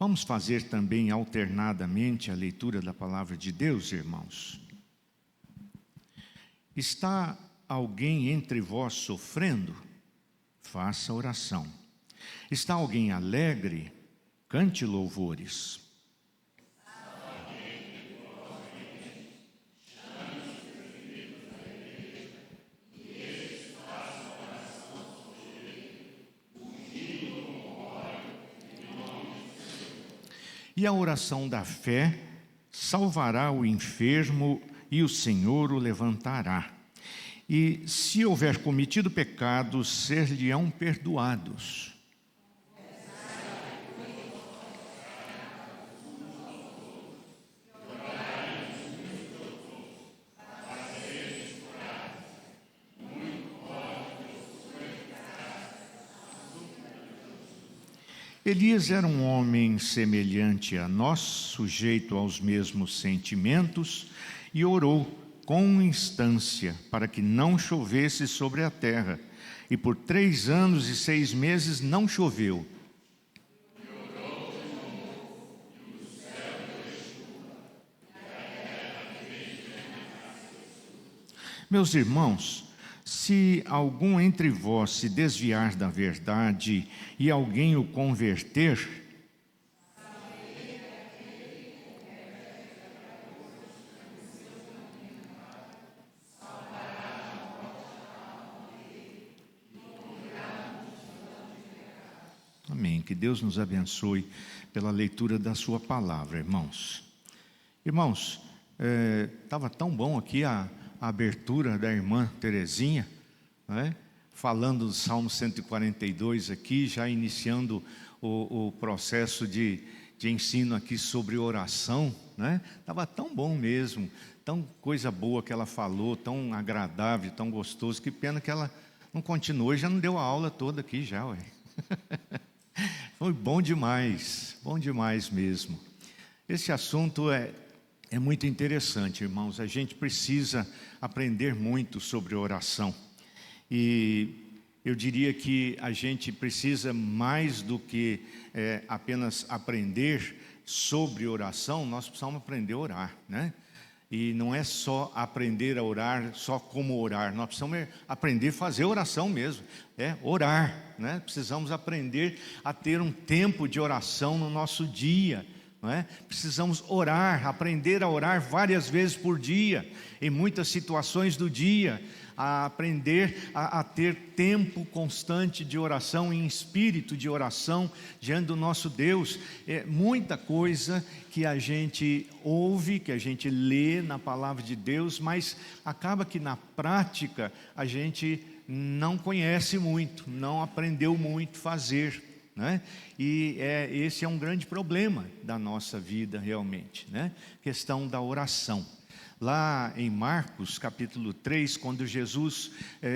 Vamos fazer também alternadamente a leitura da palavra de Deus, irmãos. Está alguém entre vós sofrendo? Faça oração. Está alguém alegre? Cante louvores. E a oração da fé salvará o enfermo e o Senhor o levantará. E se houver cometido pecados, ser-lhe-ão perdoados. Elias era um homem semelhante a nós, sujeito aos mesmos sentimentos, e orou com instância para que não chovesse sobre a terra. E por 3 anos e 6 meses não choveu. Meus irmãos, se algum entre vós se desviar da verdade e alguém o converter, amém. Que Deus nos abençoe pela leitura da sua palavra, irmãos. Irmãos, estava tão bom aqui a abertura da irmã Terezinha, né? Falando do Salmo 142 aqui, já iniciando o processo de ensino aqui sobre oração, né? Estava tão bom mesmo, tão coisa boa que ela falou, tão agradável, tão gostoso. Que pena que ela não continuou, já não deu a aula toda aqui já, ué. Foi bom demais mesmo. Esse assunto é muito interessante, irmãos. A gente precisa aprender muito sobre oração. E eu diria que a gente precisa mais do que apenas aprender sobre oração, nós precisamos aprender a orar, né? E não é só aprender a orar, só como orar. Nós precisamos aprender a fazer oração mesmo. Orar, né? Precisamos aprender a ter um tempo de oração no nosso dia. Não é? Precisamos orar, aprender a orar várias vezes por dia, em muitas situações do dia, a aprender a ter tempo constante de oração, em espírito de oração, diante do nosso Deus. É muita coisa que a gente ouve, que a gente lê na palavra de Deus, mas acaba que na prática a gente não conhece muito, não aprendeu muito a fazer. Né? E esse é um grande problema da nossa vida realmente, né? Questão da oração. Lá em Marcos capítulo 3, quando Jesus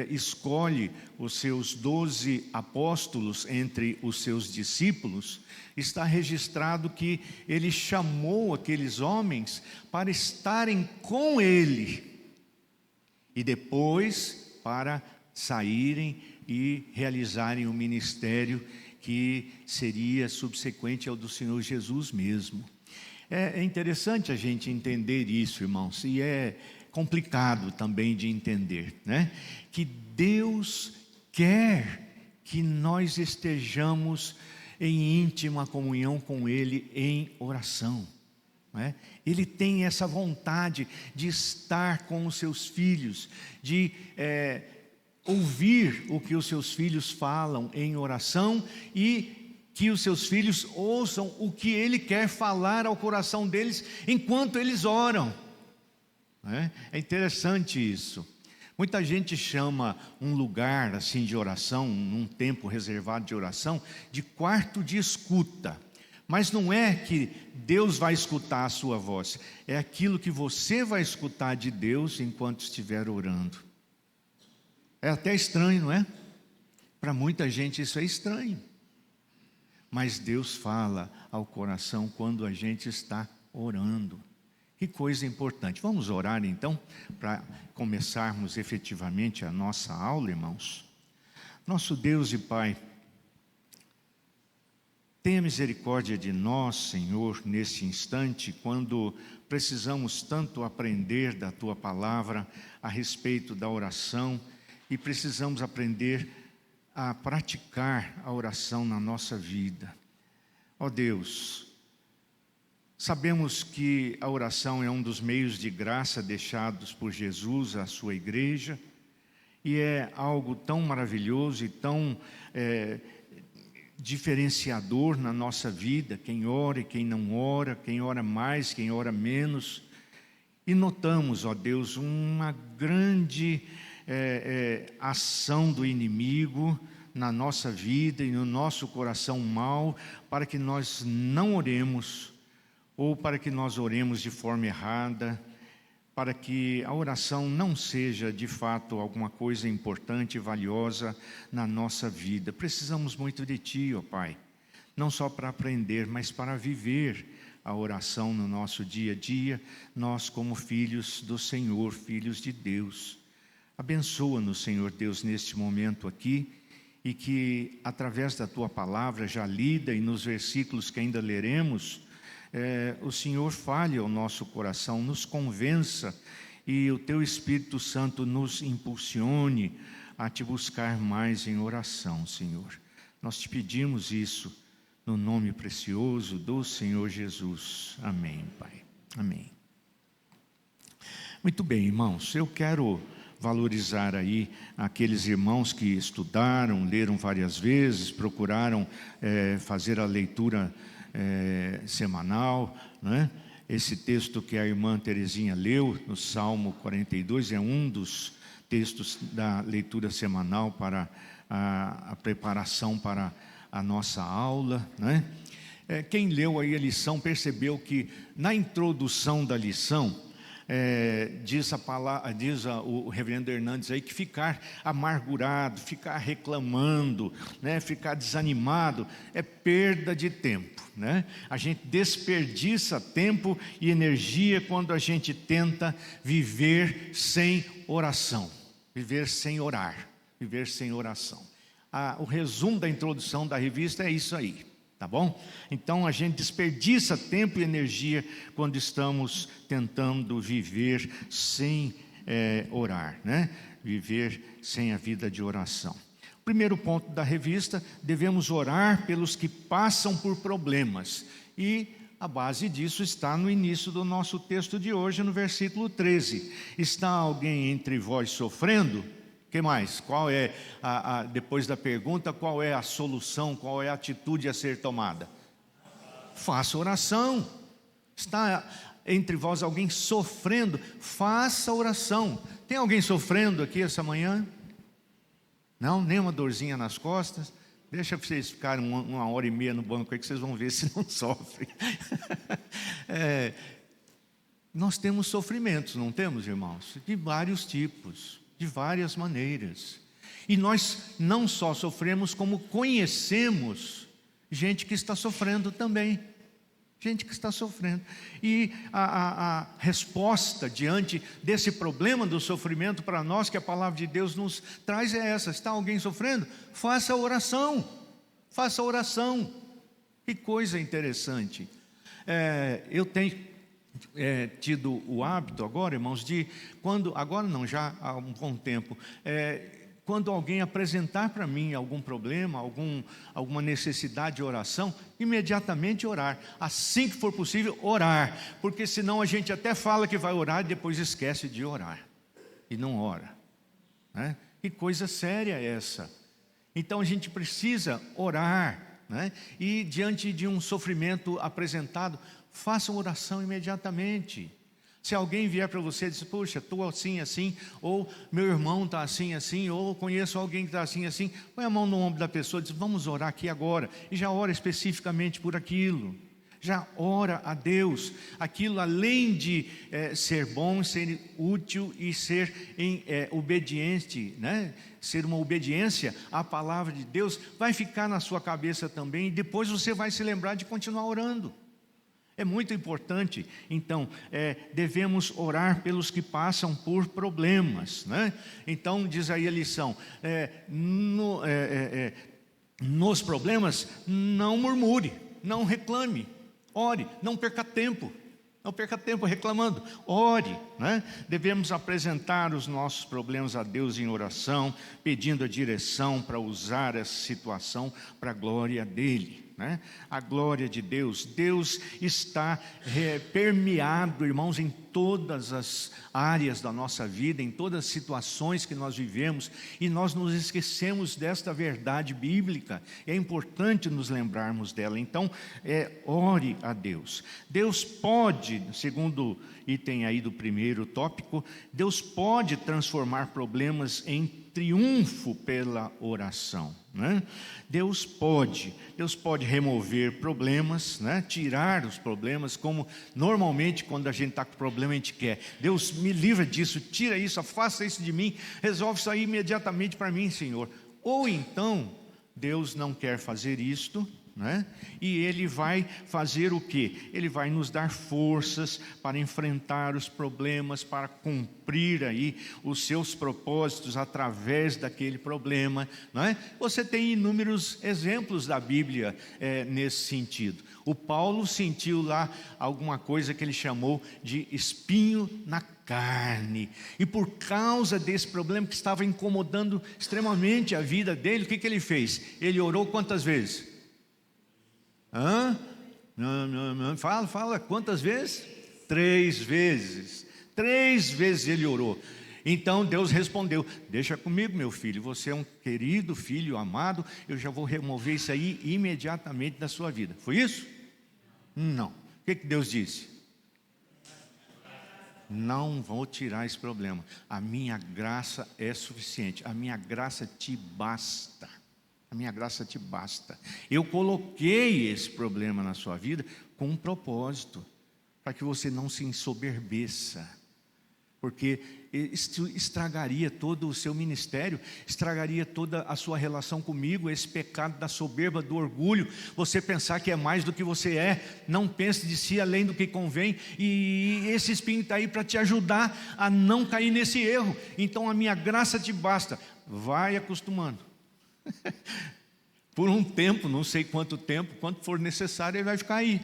escolhe os seus 12 apóstolos entre os seus discípulos, está registrado que ele chamou aqueles homens para estarem com ele e depois para saírem e realizarem o ministério que seria subsequente ao do Senhor Jesus mesmo. É interessante a gente entender isso, irmãos, e é complicado também de entender, né? Que Deus quer que nós estejamos em íntima comunhão com Ele em oração, não é? Ele tem essa vontade de estar com os seus filhos, de ouvir o que os seus filhos falam em oração e que os seus filhos ouçam o que Ele quer falar ao coração deles enquanto eles oram. É interessante isso. Muita gente chama um lugar assim de oração, um tempo reservado de oração, de quarto de escuta. Mas não é que Deus vai escutar a sua voz, é aquilo que você vai escutar de Deus enquanto estiver orando. É até estranho, não é? Para muita gente isso é estranho. Mas Deus fala ao coração quando a gente está orando. Que coisa importante. Vamos orar então, para começarmos efetivamente a nossa aula, irmãos. Nosso Deus e Pai, Tenha misericórdia de nós, Senhor, nesse instante, quando precisamos tanto aprender da Tua palavra a respeito da oração e precisamos aprender a praticar a oração na nossa vida. Ó Deus, sabemos que a oração é um dos meios de graça deixados por Jesus à sua igreja e é algo tão maravilhoso e tão diferenciador na nossa vida, quem ora e quem não ora, quem ora mais, quem ora menos. E notamos, ó Deus, uma grande ação do inimigo na nossa vida e no nosso coração mau, para que nós não oremos, ou para que nós oremos de forma errada, para que a oração não seja de fato alguma coisa importante e valiosa na nossa vida. Precisamos muito de Ti, ó Pai, não só para aprender, mas para viver a oração no nosso dia a dia, nós como filhos do Senhor, filhos de Deus. Abençoa-nos, Senhor Deus, neste momento aqui, e que através da Tua palavra já lida e nos versículos que ainda leremos, o Senhor fale ao nosso coração, nos convença e o Teu Espírito Santo nos impulsione a Te buscar mais em oração, Senhor. Nós Te pedimos isso no nome precioso do Senhor Jesus. Amém, Pai. Amém. Muito bem, irmãos, eu quero valorizar aí aqueles irmãos que estudaram, leram várias vezes, procuraram fazer a leitura semanal, né? Esse texto que a irmã Terezinha leu no Salmo 42 é um dos textos da leitura semanal para a preparação para a nossa aula, né? Quem leu aí a lição percebeu que na introdução da lição diz o reverendo Hernandes aí que ficar amargurado, ficar reclamando, né, ficar desanimado é perda de tempo, né? A gente desperdiça tempo e energia quando a gente tenta viver sem oração, viver sem orar, viver sem oração. O resumo da introdução da revista é isso aí. Tá bom? Então a gente desperdiça tempo e energia quando estamos tentando viver sem orar, né? Viver sem a vida de oração. Primeiro ponto da revista: devemos orar pelos que passam por problemas. E a base disso está no início do nosso texto de hoje, no versículo 13. Está alguém entre vós sofrendo? O que mais? Qual é, depois da pergunta, qual é a solução, qual é a atitude a ser tomada? Faça oração. Está entre vós alguém sofrendo? Faça oração. Tem alguém sofrendo aqui essa manhã? Não? Nem uma dorzinha nas costas? Deixa vocês ficarem uma hora e meia no banco aí que vocês vão ver se não sofrem. Nós temos sofrimentos, não temos, irmãos? De vários tipos, de várias maneiras. E nós não só sofremos, como conhecemos gente que está sofrendo também. Gente que está sofrendo. E a resposta diante desse problema do sofrimento para nós, que a palavra de Deus nos traz, é essa: está alguém sofrendo? Faça oração. Faça oração. Que coisa interessante. Eu tenho tido o hábito agora, irmãos, de agora não, já há um bom tempo, quando alguém apresentar para mim algum problema, alguma necessidade de oração, imediatamente orar, assim que for possível orar, porque senão a gente até fala que vai orar e depois esquece de orar, e não ora, né? Que coisa séria é essa? Então a gente precisa orar, né? E diante de um sofrimento apresentado, faça uma oração imediatamente. Se alguém vier para você e dizer: puxa, estou assim, assim, ou meu irmão está assim, assim, ou conheço alguém que está assim, assim, põe a mão no ombro da pessoa e diz: vamos orar aqui agora, e já ora especificamente por aquilo, já ora a Deus, aquilo além de ser bom, ser útil e ser obediente, né? Ser uma obediência à palavra de Deus, vai ficar na sua cabeça também, e depois você vai se lembrar de continuar orando. É muito importante. Então, devemos orar pelos que passam por problemas, né? Então, diz aí a lição: nos problemas, não murmure, não reclame, ore, não perca tempo. Não perca tempo reclamando, ore, né? Devemos apresentar os nossos problemas a Deus em oração, pedindo a direção para usar essa situação para a glória dEle, né? A glória de Deus. Deus está permeado, irmãos, em todas as áreas da nossa vida, em todas as situações que nós vivemos, e nós nos esquecemos desta verdade bíblica. É importante nos lembrarmos dela. Então, ore a Deus. Deus pode, segundo item aí do primeiro tópico, Deus pode transformar problemas em triunfo pela oração, né? Deus pode remover problemas, né? Tirar os problemas, como normalmente quando a gente está com problema a gente quer. Deus, me livra disso, tira isso, afasta isso de mim, resolve isso aí imediatamente para mim, Senhor. Ou então, Deus não quer fazer isto, né? E Ele vai fazer o quê? Ele vai nos dar forças para enfrentar os problemas, para cumprir aí os seus propósitos através daquele problema, não é? Você tem inúmeros exemplos da Bíblia nesse sentido. O Paulo sentiu lá alguma coisa que ele chamou de espinho na carne, e por causa desse problema que estava incomodando extremamente a vida dele, o que ele fez? Ele orou quantas vezes? Não, fala, quantas vezes? 3 vezes. 3 vezes ele orou. Então Deus respondeu: deixa comigo, meu filho, você é um querido filho amado, eu já vou remover isso aí imediatamente da sua vida. Foi isso? Não. O que Deus disse? Não vou tirar esse problema, a minha graça é suficiente, a minha graça te basta. A minha graça te basta. Eu coloquei esse problema na sua vida com um propósito, para que você não se ensoberbeça, porque isso estragaria todo o seu ministério, estragaria toda a sua relação comigo, esse pecado da soberba, do orgulho, você pensar que é mais do que você é, não pense de si além do que convém, e esse espinho está aí para te ajudar a não cair nesse erro. Então a minha graça te basta. Vai acostumando. Por um tempo, não sei quanto tempo, quanto for necessário, ele vai ficar aí.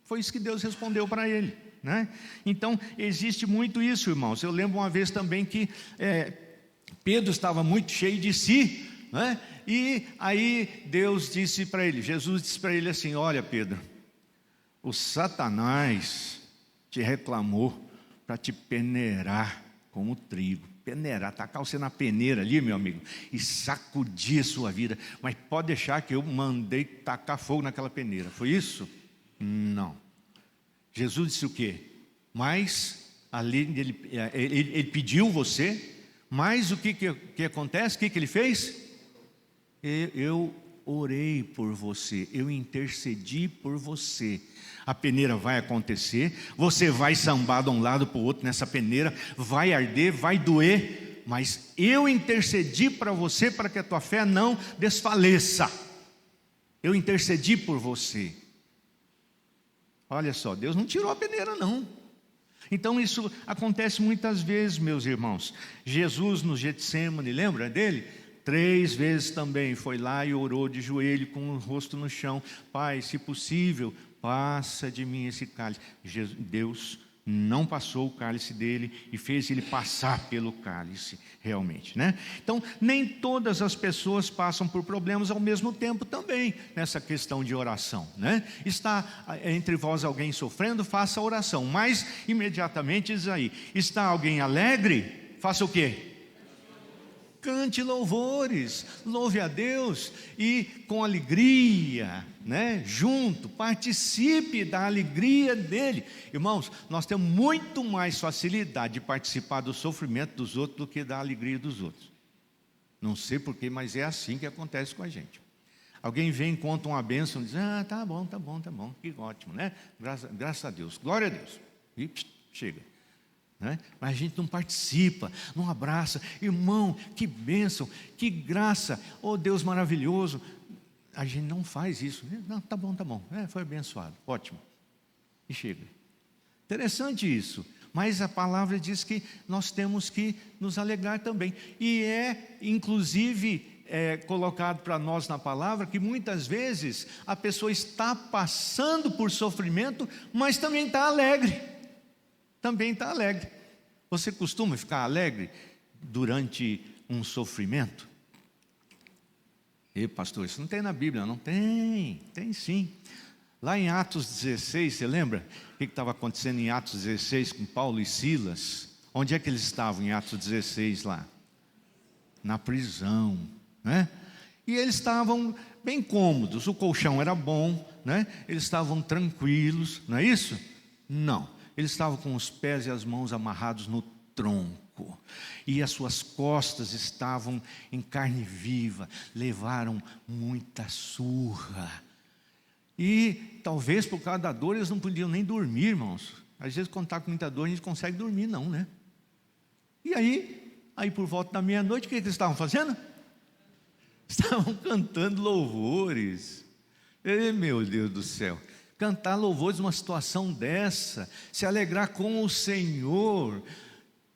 Foi isso que Deus respondeu para ele, né? Então, existe muito isso, irmãos. Eu lembro uma vez também que Pedro estava muito cheio de si, né? E aí Deus disse para ele, Jesus disse para ele assim: olha, Pedro, o Satanás te reclamou para te peneirar como trigo. Peneirar, tacar você na peneira ali, meu amigo, e sacudir a sua vida. Mas pode deixar que eu mandei tacar fogo naquela peneira. Foi isso? Não. Jesus disse o quê? Mas ali ele pediu você, mas o que acontece? O que ele fez? Eu orei por você, eu intercedi por você. A peneira vai acontecer, você vai sambar de um lado para o outro nessa peneira, vai arder, vai doer, mas eu intercedi para você, para que a tua fé não desfaleça. Eu intercedi por você. Olha só, Deus não tirou a peneira não. Então isso acontece muitas vezes, meus irmãos. Jesus no Getsêmani, lembra dele? 3 vezes também foi lá e orou de joelho com o rosto no chão: Pai, se possível, passa de mim esse cálice. Deus não passou o cálice dele e fez ele passar pelo cálice, realmente, né? Então, nem todas as pessoas passam por problemas ao mesmo tempo também, nessa questão de oração, né? Está entre vós alguém sofrendo, faça oração, mas imediatamente diz aí: está alguém alegre? Faça o quê? Cante louvores, louve a Deus e com alegria, né? Junto, participe da alegria dele. Irmãos, nós temos muito mais facilidade de participar do sofrimento dos outros do que da alegria dos outros. Não sei porquê, mas é assim que acontece com a gente. Alguém vem, conta uma bênção, diz: tá bom, que ótimo, né? Graças a Deus, glória a Deus. E chega. Né? Mas a gente não participa, não abraça. Irmão, que bênção, que graça, oh Deus maravilhoso. A gente não faz isso. Não, tá bom, foi abençoado, ótimo. E chega. Interessante isso. Mas a palavra diz que nós temos que nos alegrar também. E inclusive, colocado para nós na palavra, que muitas vezes a pessoa está passando por sofrimento, mas também está alegre. Também está alegre. Você costuma ficar alegre durante um sofrimento? Pastor, isso não tem na Bíblia. Não tem, tem sim. Lá em Atos 16, você lembra o que estava acontecendo em Atos 16 com Paulo e Silas? Onde é que eles estavam em Atos 16 lá? Na prisão, né? E eles estavam bem cômodos, o colchão era bom, né? Eles estavam tranquilos, não é isso? Não, eles estavam com os pés e as mãos amarrados no tronco, e as suas costas estavam em carne viva, levaram muita surra, e talvez por causa da dor eles não podiam nem dormir, irmãos. Às vezes quando está com muita dor a gente consegue dormir não, né? E aí por volta da meia-noite, o que eles estavam fazendo? Estavam cantando louvores. Meu Deus do céu, cantar louvores numa situação dessa, se alegrar com o Senhor,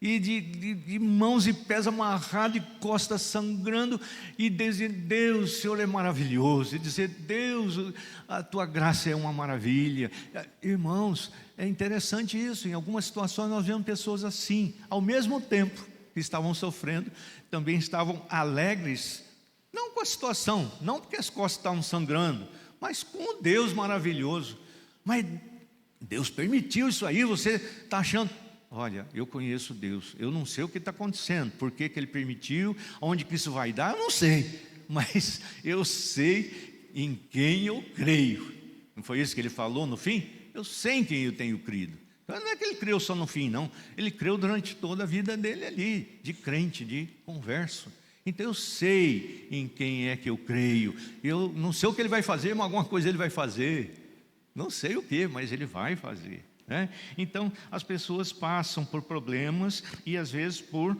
e de mãos e pés amarrados, de costas sangrando, e dizer: Deus, o Senhor é maravilhoso, e dizer: Deus, a tua graça é uma maravilha. Irmãos, é interessante isso. Em algumas situações nós vemos pessoas assim, ao mesmo tempo que estavam sofrendo, também estavam alegres, não com a situação, não porque as costas estavam sangrando, mas com o Deus maravilhoso. Mas Deus permitiu isso aí, você está achando... Olha, eu conheço Deus, eu não sei o que está acontecendo, por que Ele permitiu, onde que isso vai dar, eu não sei, mas eu sei em quem eu creio. Não foi isso que Ele falou no fim? Eu sei em quem eu tenho crido. Então não é que Ele creu só no fim, não. Ele creu durante toda a vida dele ali, de crente, de converso. Então eu sei em quem é que eu creio. Eu não sei o que Ele vai fazer, mas alguma coisa Ele vai fazer. Não sei o que, mas Ele vai fazer. Então as pessoas passam por problemas e às vezes por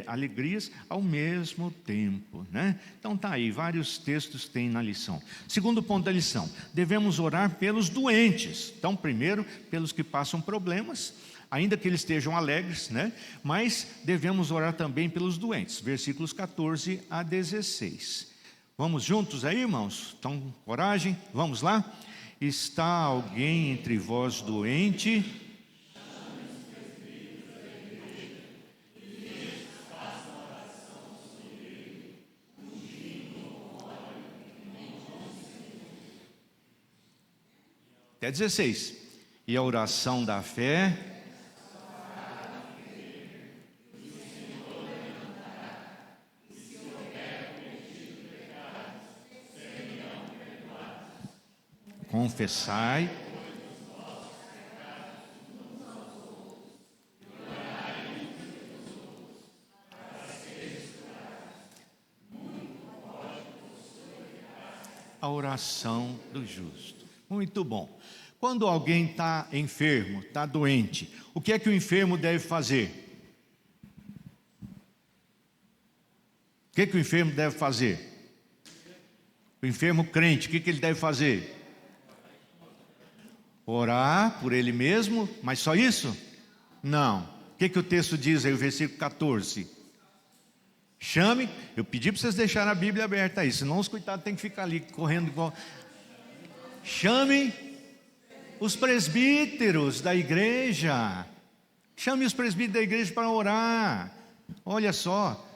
alegrias ao mesmo tempo, né? Então está aí, vários textos tem na lição. Segundo ponto da lição: devemos orar pelos doentes. Então primeiro pelos que passam problemas, ainda que eles estejam alegres, né? Mas devemos orar também pelos doentes. Versículos 14 a 16. Vamos juntos aí, irmãos? Então coragem, vamos lá? Está alguém entre vós doente? Até 16. E a oração da fé... Confessai. A oração do justo. Muito bom. Quando alguém está enfermo, está doente, o que é que o enfermo deve fazer? O que é que o enfermo deve fazer? O enfermo crente, o que ele deve fazer? Orar por ele mesmo, mas só isso? Não. O que o texto diz aí, o versículo 14? Chame, eu pedi para vocês deixarem a Bíblia aberta aí, senão os coitados têm que ficar ali correndo igual. Chame os presbíteros da igreja. Chame os presbíteros da igreja para orar. Olha só.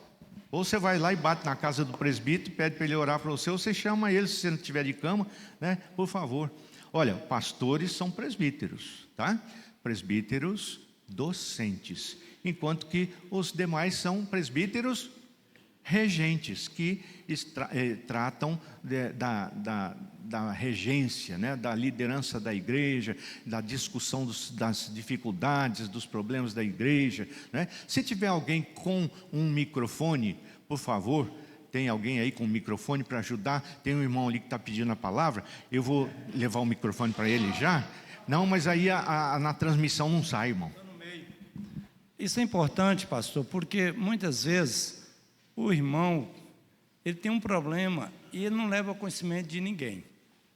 Ou você vai lá e bate na casa do presbítero, pede para ele orar para você, ou você chama ele, se você não estiver de cama, né? Por favor. Olha, pastores são presbíteros, tá? Presbíteros docentes, enquanto que os demais são presbíteros regentes, que tratam da regência, né? Da liderança da igreja, da discussão das dificuldades, dos problemas da igreja, né? Se tiver alguém com um microfone, por favor, tem alguém aí com um microfone para ajudar? Tem um irmão ali que está pedindo a palavra, eu vou levar o microfone para ele já. Não, mas aí na transmissão não sai, irmão. Isso é importante, pastor, porque muitas vezes o irmão, ele tem um problema e ele não leva conhecimento de ninguém.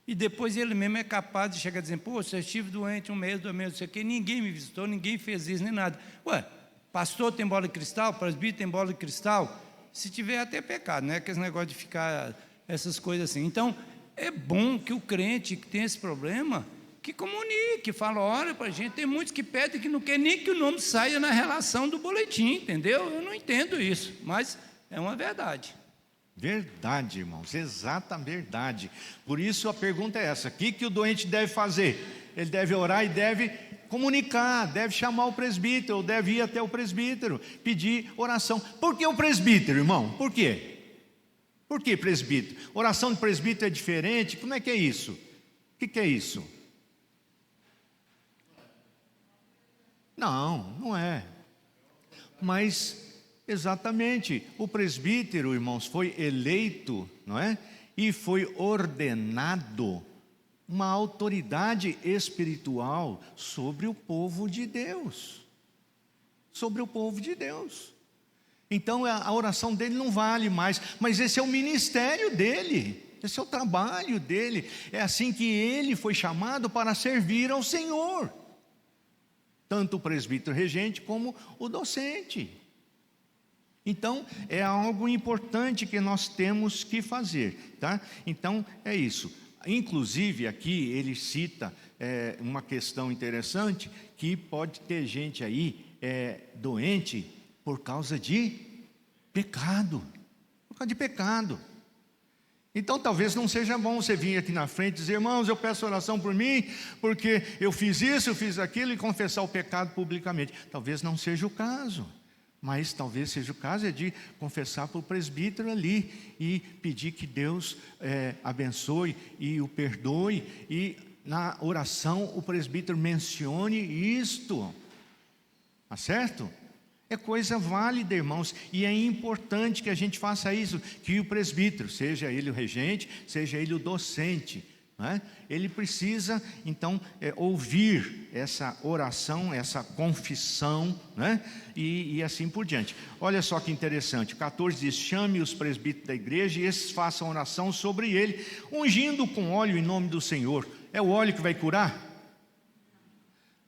E depois ele mesmo é capaz de chegar dizendo: pô, eu estive doente 1 mês, 2 meses, não sei o quê, ninguém me visitou, ninguém fez isso, nem nada. Ué, pastor tem bola de cristal, presbítero tem bola de cristal. se tiver até pecado, não é aquele negócio de ficar essas coisas assim. Então, é bom que o crente que tem esse problema, que comunique, fala, olha para a gente, tem muitos que pedem que não quer nem que o nome saia na relação do boletim, entendeu? Eu não entendo isso, mas é uma verdade. Verdade, irmãos, exata verdade. Por isso a pergunta é essa: o que o doente deve fazer? Ele deve orar e deve comunicar, deve chamar o presbítero, ou deve ir até o presbítero, pedir oração. Por que o presbítero, irmão? Por quê? Por que presbítero? Oração de presbítero é diferente? Como é que é isso? O que é isso? Não, não é. Mas, exatamente, o presbítero, irmãos, foi eleito, não é? E foi ordenado uma autoridade espiritual sobre o povo de Deus. Sobre o povo de Deus. Então a oração dele não vale mais, mas esse é o ministério dele, esse é o trabalho dele. É assim que ele foi chamado para servir ao Senhor. Tanto o presbítero regente como o docente. Então, é algo importante que nós temos que fazer, tá? Então, é isso. Inclusive, aqui ele cita uma questão interessante, que pode ter gente aí doente por causa de pecado. Por causa de pecado. Então, talvez não seja bom você vir aqui na frente e dizer, irmãos, eu peço oração por mim, porque eu fiz isso, eu fiz aquilo, e confessar o pecado publicamente. Talvez não seja o caso. Mas talvez seja o caso de confessar para o presbítero ali e pedir que Deus abençoe e o perdoe, e na oração o presbítero mencione isto. Tá certo? É coisa válida, irmãos, e é importante que a gente faça isso, que o presbítero, seja ele o regente, seja ele o docente, ele precisa, então, ouvir essa oração, essa confissão, e assim por diante. Olha só que interessante, o 14 diz, chame os presbíteros da igreja e esses façam oração sobre ele, ungindo com óleo em nome do Senhor. É o óleo que vai curar?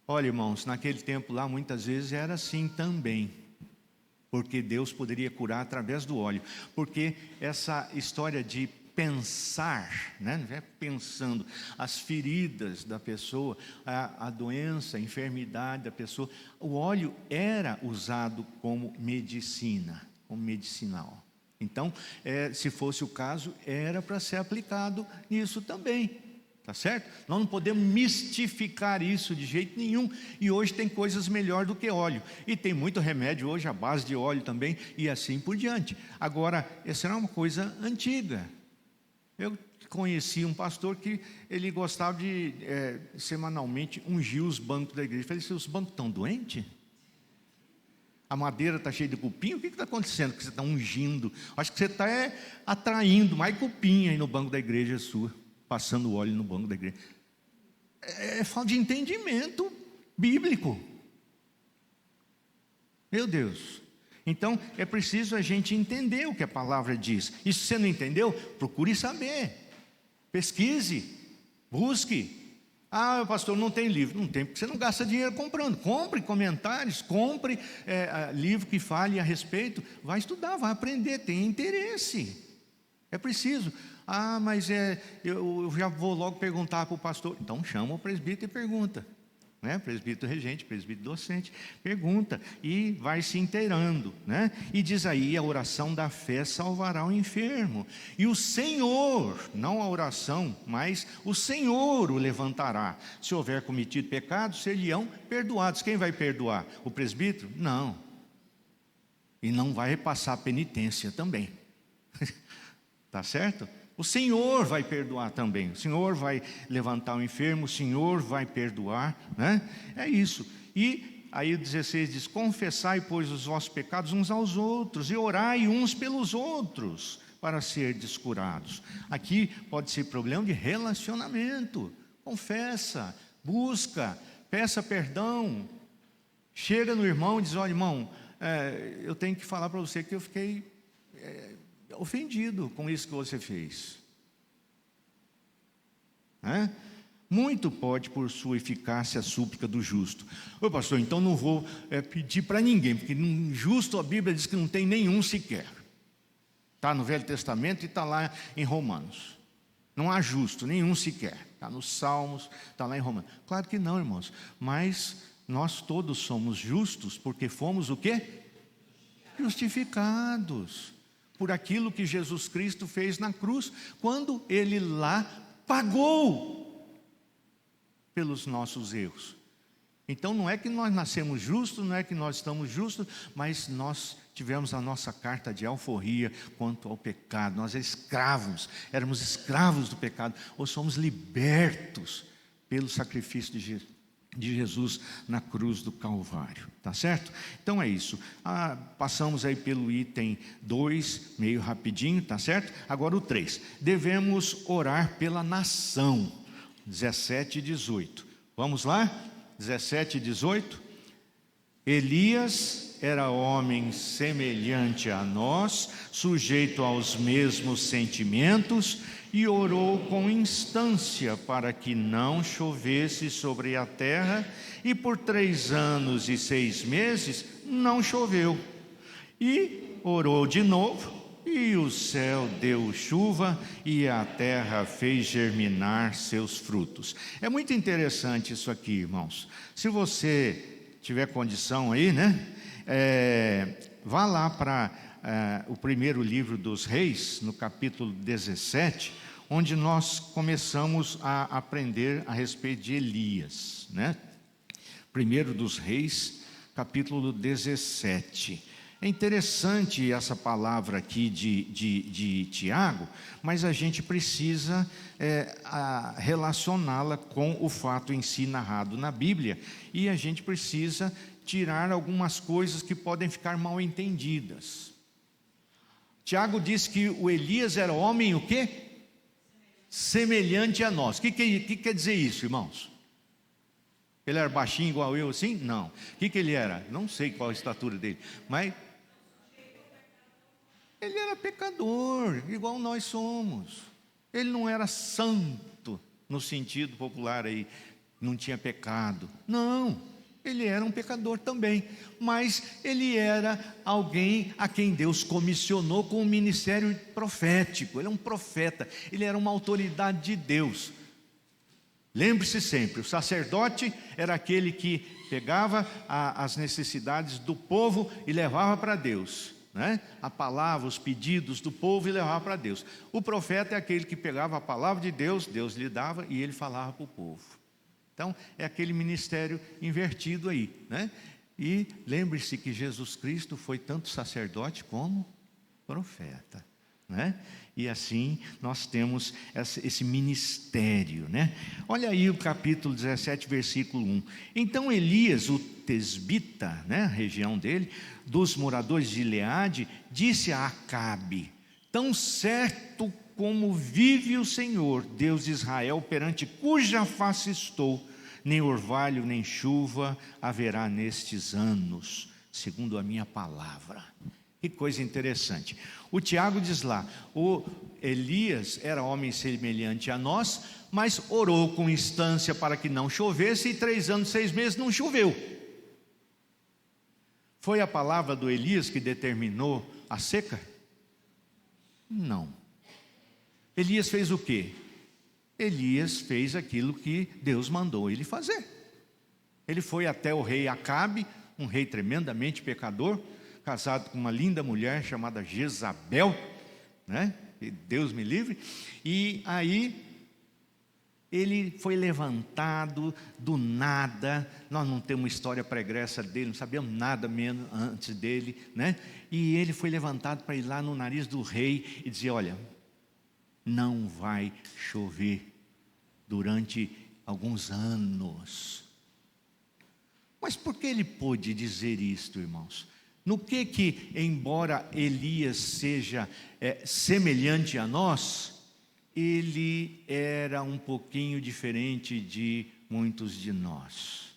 Olha, irmãos, naquele tempo lá, muitas vezes era assim também, porque Deus poderia curar através do óleo, porque essa história de pensar, pensando as feridas da pessoa, a doença, a enfermidade da pessoa, o óleo era usado como medicina, como medicinal. Então, se fosse o caso, era para ser aplicado nisso também, tá certo? Nós não podemos mistificar isso de jeito nenhum, e hoje tem coisas melhor do que óleo, e tem muito remédio hoje à base de óleo também, e assim por diante. Agora, essa era uma coisa antiga. Eu conheci um pastor que ele gostava de semanalmente ungir os bancos da igreja. Eu falei, os bancos estão doentes? A madeira está cheia de cupim? O que está acontecendo que você está ungindo? Acho que você está atraindo mais cupim aí no banco da igreja sua, passando óleo no banco da igreja. É falta de entendimento bíblico. Meu Deus. Então, é preciso a gente entender o que a palavra diz. E se você não entendeu, procure saber. Pesquise, busque. Ah, pastor, não tem livro. Não tem, porque você não gasta dinheiro comprando. Compre comentários, compre livro que fale a respeito. Vai estudar, vai aprender, tem interesse. É preciso. Ah, mas eu já vou logo perguntar para o pastor. Então chama o presbítero e pergunta. Presbítero regente, presbítero docente, pergunta e vai se inteirando, E diz aí, a oração da fé salvará o enfermo, e o Senhor, não a oração, mas o Senhor o levantará. Se houver cometido pecado, ser-lhe-ão perdoados. Quem vai perdoar? O presbítero? Não. E não vai repassar a penitência também. Tá certo? O Senhor vai perdoar também, o Senhor vai levantar o enfermo, o Senhor vai perdoar, É isso. E aí o 16 diz, confessai, pois, os vossos pecados uns aos outros, e orai uns pelos outros, para serdes curados. Aqui pode ser problema de relacionamento. Confessa, busca, peça perdão. Chega no irmão e diz, olha, irmão, eu tenho que falar para você que eu fiquei ofendido com isso que você fez. Muito pode por sua eficácia a súplica do justo. Ô pastor, então não vou pedir para ninguém, porque justo a Bíblia diz que não tem nenhum sequer. Está no Velho Testamento e está lá em Romanos. Não há justo, nenhum sequer. Está nos Salmos, está lá em Romanos. Claro que não, irmãos. Mas nós todos somos justos porque fomos o quê? Justificados por aquilo que Jesus Cristo fez na cruz, quando Ele lá pagou pelos nossos erros. Então não é que nós nascemos justos, não é que nós estamos justos, mas nós tivemos a nossa carta de alforria quanto ao pecado. Nós éramos escravos do pecado, ou somos libertos pelo sacrifício de Jesus na cruz do Calvário, tá certo? Então é isso. Passamos aí pelo item 2, meio rapidinho, tá certo? Agora o 3. Devemos orar pela nação, 17 e 18. Vamos lá? 17 e 18. Elias era homem semelhante a nós, sujeito aos mesmos sentimentos, e orou com instância para que não chovesse sobre a terra, e por 3 anos e 6 meses não choveu. E orou de novo, e o céu deu chuva, e a terra fez germinar seus frutos. É muito interessante isso aqui, irmãos. Se você tiver condição aí, né? Vá lá para o primeiro livro dos Reis, no capítulo 17, onde nós começamos a aprender a respeito de Elias, né? Primeiro dos Reis, capítulo 17. É interessante essa palavra aqui de Tiago, mas a gente precisa relacioná-la com o fato em si narrado na Bíblia, e a gente precisa tirar algumas coisas que podem ficar mal entendidas. Tiago diz que o Elias era homem o quê? Semelhante a nós. O que quer dizer isso, irmãos? Ele era baixinho igual eu assim? Não. O que ele era? Não sei qual a estatura dele, mas ele era pecador, igual nós somos. Ele não era santo, no sentido popular aí, não tinha pecado. Não, ele era um pecador também, mas ele era alguém a quem Deus comissionou com um ministério profético. Ele é um profeta, ele era uma autoridade de Deus. Lembre-se sempre, o sacerdote era aquele que pegava as necessidades do povo e levava para Deus, né? A palavra, os pedidos do povo e levava para Deus. O profeta é aquele que pegava a palavra de Deus, Deus lhe dava e ele falava para o povo. Então é aquele ministério invertido aí, né? E lembre-se que Jesus Cristo foi tanto sacerdote como profeta, né? E assim nós temos esse ministério, né? Olha aí o capítulo 17, versículo 1. Então Elias, o tesbita, né, a região dele, dos moradores de Gileade, disse a Acabe: tão certo como vive o Senhor, Deus de Israel, perante cuja face estou, nem orvalho nem chuva haverá nestes anos, segundo a minha palavra. Que coisa interessante. O Tiago diz lá, o Elias era homem semelhante a nós, mas orou com instância para que não chovesse, e 3 anos, 6 meses não choveu. Foi a palavra do Elias que determinou a seca? Não. Elias fez o quê? Elias fez aquilo que Deus mandou ele fazer. Ele foi até o rei Acabe, um rei tremendamente pecador, casado com uma linda mulher chamada Jezabel, né? Deus me livre. E aí ele foi levantado do nada. Nós não temos história pregressa dele, não sabemos nada menos antes dele, né? E ele foi levantado para ir lá no nariz do rei e dizer: olha, não vai chover durante alguns anos. Mas por que ele pôde dizer isto, irmãos? No que embora Elias seja semelhante a nós, ele era um pouquinho diferente de muitos de nós.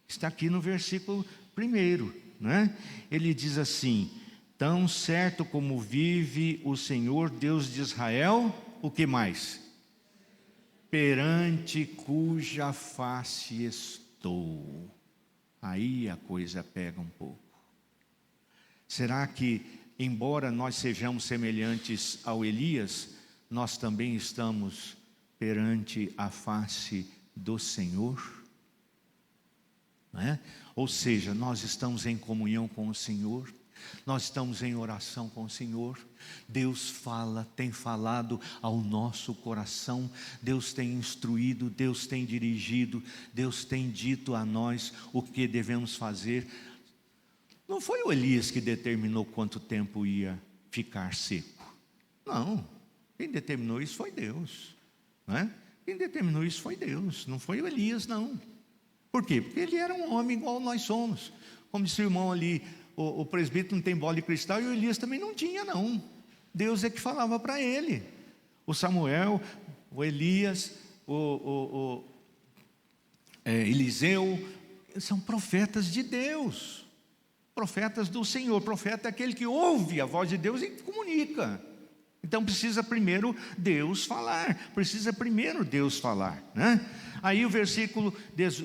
Está aqui no versículo 1, né? Ele diz assim: tão certo como vive o Senhor Deus de Israel, o que mais? Perante cuja face estou. Aí a coisa pega um pouco. Será que embora nós sejamos semelhantes ao Elias, nós também estamos perante a face do Senhor, não é? Ou seja, nós estamos em comunhão com o Senhor, nós estamos em oração com o Senhor. Deus fala, tem falado ao nosso coração, Deus tem instruído, Deus tem dirigido, Deus tem dito a nós o que devemos fazer. Não foi o Elias que determinou quanto tempo ia ficar seco. Não, quem determinou isso foi Deus, não é? Quem determinou isso foi Deus, não foi o Elias, não. Por quê? Porque ele era um homem igual nós somos. Como disse o irmão ali, o presbítero não tem bola de cristal e o Elias também não tinha, não. Deus é que falava para ele. O Samuel, o Elias, Eliseu, são profetas de Deus, profetas do Senhor. Profeta é aquele que ouve a voz de Deus e comunica. Então precisa primeiro Deus falar, né? Aí o versículo diz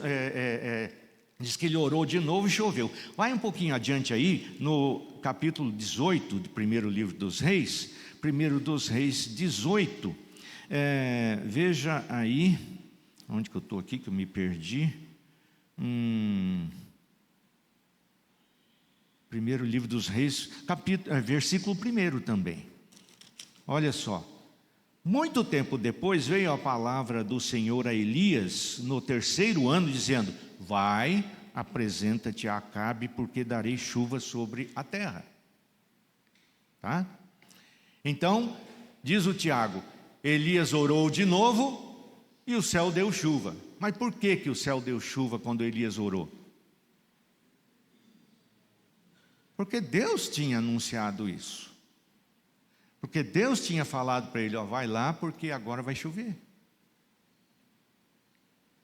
que ele orou de novo e choveu. Vai um pouquinho adiante aí, no capítulo 18 do primeiro livro dos Reis, 18, veja aí, onde que eu estou aqui, que eu me perdi, primeiro livro dos Reis, versículo 1 também. Olha só, muito tempo depois veio a palavra do Senhor a Elias, no 3º ano, dizendo: vai, apresenta-te a Acabe, porque darei chuva sobre a terra. Tá? Então, diz o Tiago, Elias orou de novo e o céu deu chuva. Mas por que o céu deu chuva quando Elias orou? Porque Deus tinha anunciado isso. Porque Deus tinha falado para ele, vai lá porque agora vai chover.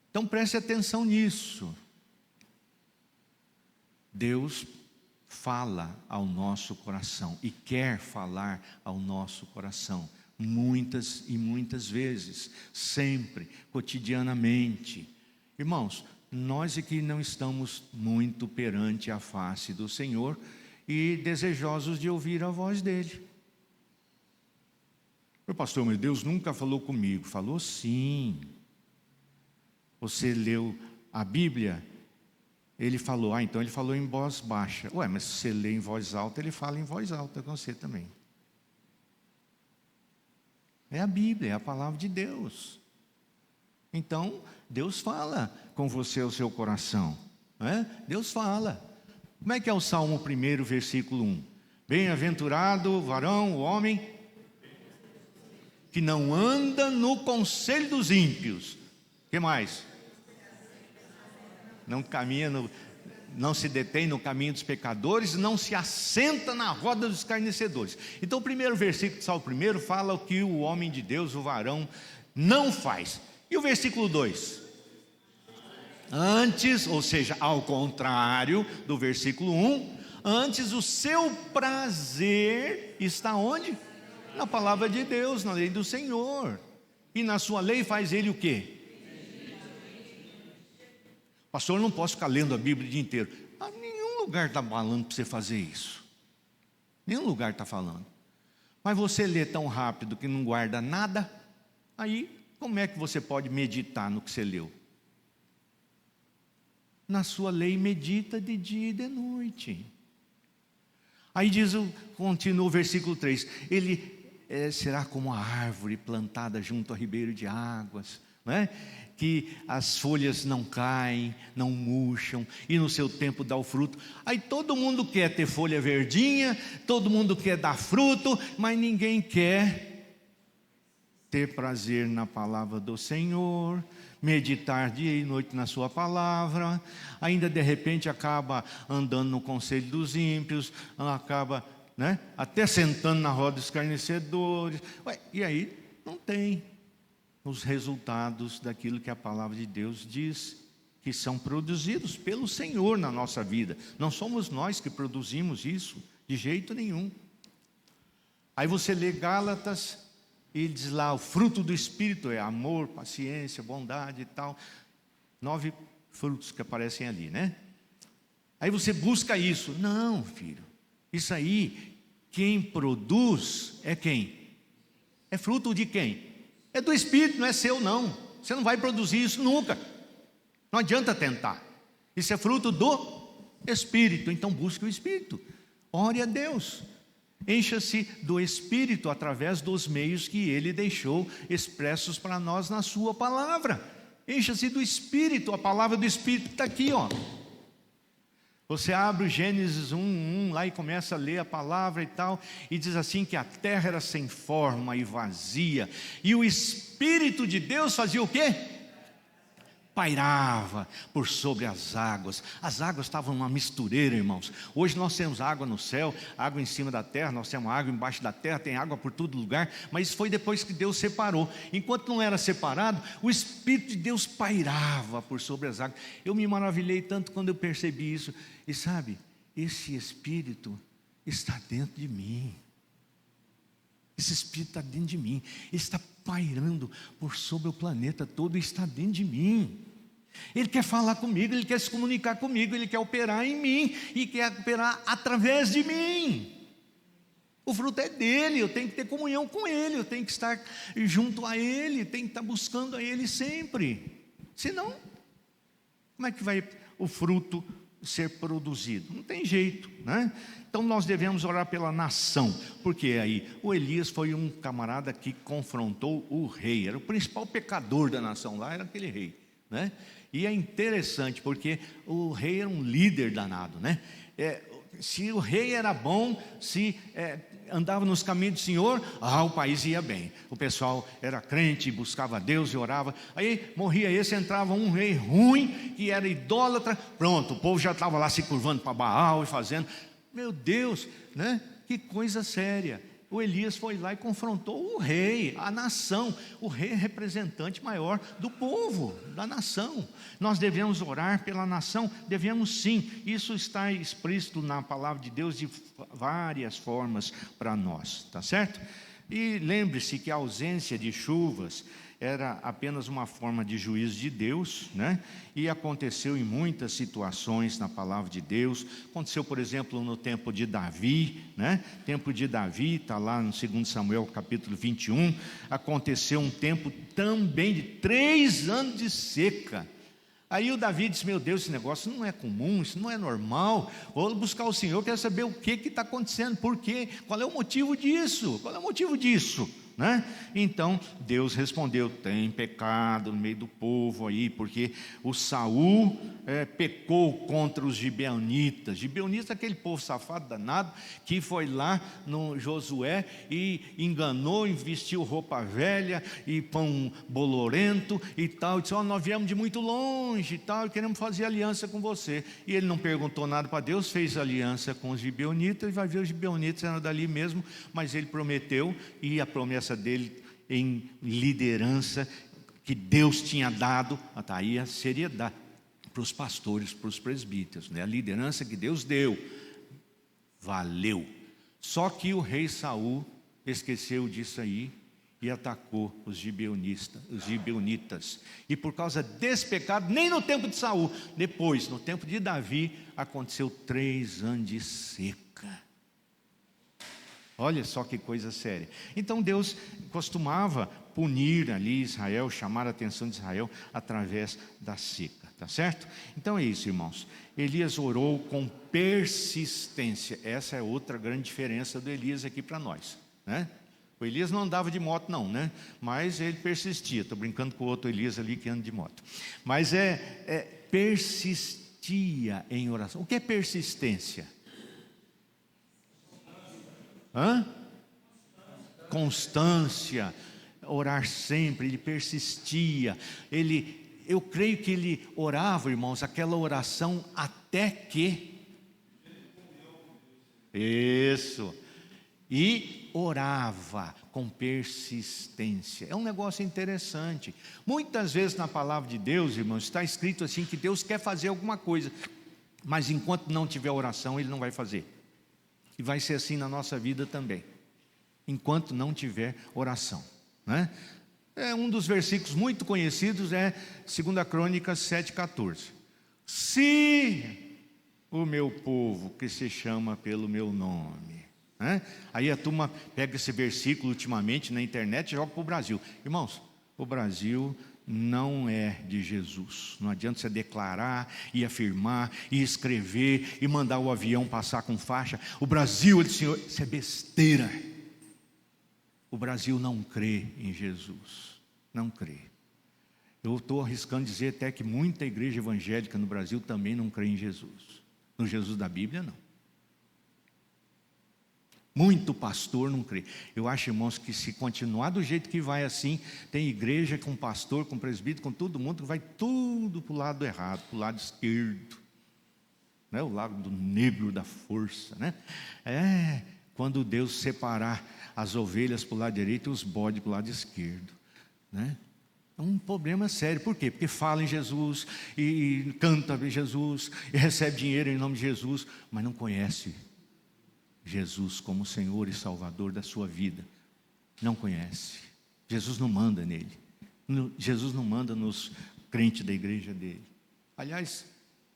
Então preste atenção nisso. Deus fala ao nosso coração e quer falar ao nosso coração. Muitas e muitas vezes, sempre, cotidianamente. Irmãos, nós aqui não estamos muito perante a face do Senhor e desejosos de ouvir a voz dEle. Meu pastor, mas Deus nunca falou comigo. Falou sim. Você leu a Bíblia? Ele falou, então ele falou em voz baixa. Mas se você lê em voz alta, ele fala em voz alta com você também. É a Bíblia, é a palavra de Deus. Então, Deus fala com você o seu coração, não é? Deus fala. Como é que é o Salmo 1, versículo 1? Bem-aventurado o varão, o homem, que não anda no conselho dos ímpios. O que mais? Não se detém no caminho dos pecadores, não se assenta na roda dos escarnecedores. Então o primeiro versículo do Salmo 1 fala o que o homem de Deus, o varão, não faz. E o versículo 2? Antes, ou seja, ao contrário do versículo 1, antes o seu prazer está onde? Na palavra de Deus, na lei do Senhor. E na sua lei faz ele o quê? Pastor, eu não posso ficar lendo a Bíblia o dia inteiro. Nenhum lugar está falando para você fazer isso. Nenhum lugar está falando. Mas você lê tão rápido que não guarda nada, aí como é que você pode meditar no que você leu? Na sua lei medita de dia e de noite. Aí continua o versículo 3, ele será como a árvore plantada junto a ribeiro de águas, não é? Que as folhas não caem, não murcham, e no seu tempo dá o fruto. Aí todo mundo quer ter folha verdinha, todo mundo quer dar fruto, mas ninguém quer ter prazer na palavra do Senhor, meditar dia e noite na sua palavra. Ainda de repente acaba andando no conselho dos ímpios, acaba, né, até sentando na roda dos escarnecedores. E aí não tem os resultados daquilo que a palavra de Deus diz, que são produzidos pelo Senhor na nossa vida. Não somos nós que produzimos isso, de jeito nenhum. Aí você lê Gálatas, e diz lá, o fruto do Espírito é amor, paciência, bondade e tal. 9 frutos que aparecem ali, né? Aí você busca isso. Não, filho, isso aí quem produz é quem? É fruto de quem? É do Espírito, não é seu não. Você não vai produzir isso nunca. Não adianta tentar. Isso é fruto do Espírito. Então busque o Espírito. Ore a Deus. Encha-se do Espírito através dos meios que Ele deixou expressos para nós na sua palavra. Encha-se do Espírito. A palavra do Espírito está aqui, ó. Você abre o Gênesis 1:1 lá e começa a ler a palavra e tal, e diz assim que a terra era sem forma e vazia, e o Espírito de Deus fazia o quê? Pairava por sobre as águas estavam uma mistureira, irmãos. Hoje nós temos água no céu, água em cima da terra, nós temos água embaixo da terra, tem água por todo lugar, mas isso foi depois que Deus separou. Enquanto não era separado, o Espírito de Deus pairava por sobre as águas. Eu me maravilhei tanto quando eu percebi isso, e sabe, esse Espírito está dentro de mim. Esse Espírito está dentro de mim, ele está pairando por sobre o planeta todo, está dentro de mim. Ele quer falar comigo, ele quer se comunicar comigo, ele quer operar em mim e quer operar através de mim. O fruto é dele, eu tenho que ter comunhão com ele, eu tenho que estar junto a ele, tenho que estar buscando a ele sempre. Senão, como é que vai o fruto ser produzido? Não tem jeito, né? Então nós devemos orar pela nação, porque aí o Elias foi um camarada que confrontou o rei, era o principal pecador da nação lá, era aquele rei, né? E é interessante, porque o rei era um líder danado, né? Se o rei era bom, se andava nos caminhos do Senhor, o país ia bem. O pessoal era crente, buscava a Deus e orava. Aí morria esse, entrava um rei ruim, que era idólatra. Pronto, o povo já estava lá se curvando para Baal e fazendo. Meu Deus, né? Que coisa séria. O Elias foi lá e confrontou o rei, a nação. O rei é representante maior do povo, da nação. Nós devemos orar pela nação? Devemos sim. Isso está explícito na palavra de Deus de várias formas para nós, tá certo? E lembre-se que a ausência de chuvas era apenas uma forma de juízo de Deus, né? E aconteceu em muitas situações na palavra de Deus. Aconteceu, por exemplo, no tempo de Davi, né? Tempo de Davi, está lá no 2 Samuel capítulo 21. Aconteceu um tempo também de 3 anos de seca. Aí o Davi disse: meu Deus, esse negócio não é comum, isso não é normal. Vou buscar o Senhor, quero saber o que está acontecendo, por quê, qual é o motivo disso, qual é o motivo disso, né? Então Deus respondeu: tem pecado no meio do povo aí, porque o Saul pecou contra os gibeonitas. Gibeonitas é aquele povo safado danado que foi lá no Josué e enganou, investiu roupa velha e pão bolorento e tal, e disse: nós viemos de muito longe e tal, e queremos fazer aliança com você. E ele não perguntou nada para Deus, fez aliança com os gibeonitas, e vai ver, os gibeonitas eram dali mesmo, mas ele prometeu, e a promessa dele em liderança que Deus tinha dado, está aí a seriedade para os pastores, para os presbíteros, né? A liderança que Deus deu valeu. Só que o rei Saul esqueceu disso aí e atacou os gibeonitas. E por causa desse pecado, nem no tempo de Saul, depois, no tempo de Davi, aconteceu 3 anos de seca. Olha só que coisa séria. Então Deus costumava punir ali Israel, chamar a atenção de Israel através da seca, tá certo? Então é isso, irmãos. Elias orou com persistência. Essa é outra grande diferença do Elias aqui para nós, né? O Elias não andava de moto não, né? Mas ele persistia. Estou brincando com o outro Elias ali que anda de moto. Mas persistia em oração. O que é persistência? Constância, orar sempre. Ele persistia, eu creio que ele orava, irmãos, aquela oração até que, isso, e orava com persistência. É um negócio interessante. Muitas vezes na palavra de Deus, irmãos, está escrito assim que Deus quer fazer alguma coisa, mas enquanto não tiver oração, Ele não vai fazer. E vai ser assim na nossa vida também, enquanto não tiver oração, né? Um dos versículos muito conhecidos é 2 Crônicas 7,14. Se o meu povo, que se chama pelo meu nome, né? Aí a turma pega esse versículo ultimamente na internet e joga para o Brasil. Irmãos, o Brasil não é de Jesus. Não adianta você declarar e afirmar e escrever e mandar o avião passar com faixa. O Brasil, Senhor, isso é besteira. O Brasil não crê em Jesus. Não crê. Eu estou arriscando dizer até que muita igreja evangélica no Brasil também não crê em Jesus. No Jesus da Bíblia, não. Muito pastor não crê. Eu acho, irmãos, que se continuar do jeito que vai assim, tem igreja com pastor, com presbítero, com todo mundo, que vai tudo para o lado errado, para o lado esquerdo. Né? O lado negro da força. Né? Quando Deus separar as ovelhas para o lado direito e os bodes para o lado esquerdo. Né? É um problema sério. Por quê? Porque fala em Jesus, e canta em Jesus, e recebe dinheiro em nome de Jesus, mas não conhece Jesus como Senhor e Salvador da sua vida. Não conhece. Jesus não manda nele. Jesus não manda nos crentes da igreja dele. Aliás,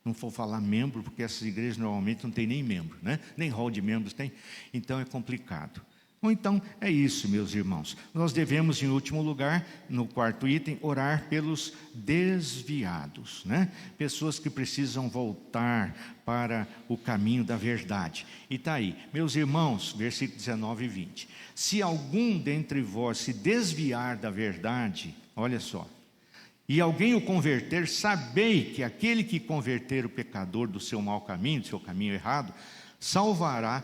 não vou falar membro, porque essas igrejas normalmente não tem nem membro, né? Nem hall de membros tem. Então é complicado. Ou então é isso, meus irmãos. Nós devemos, em último lugar, no quarto item, orar pelos desviados, né? Pessoas que precisam voltar para o caminho da verdade. E está aí, meus irmãos, versículo 19 e 20. Se algum dentre vós se desviar da verdade, olha só, e alguém o converter, sabei que aquele que converter o pecador do seu mau caminho, do seu caminho errado, salvará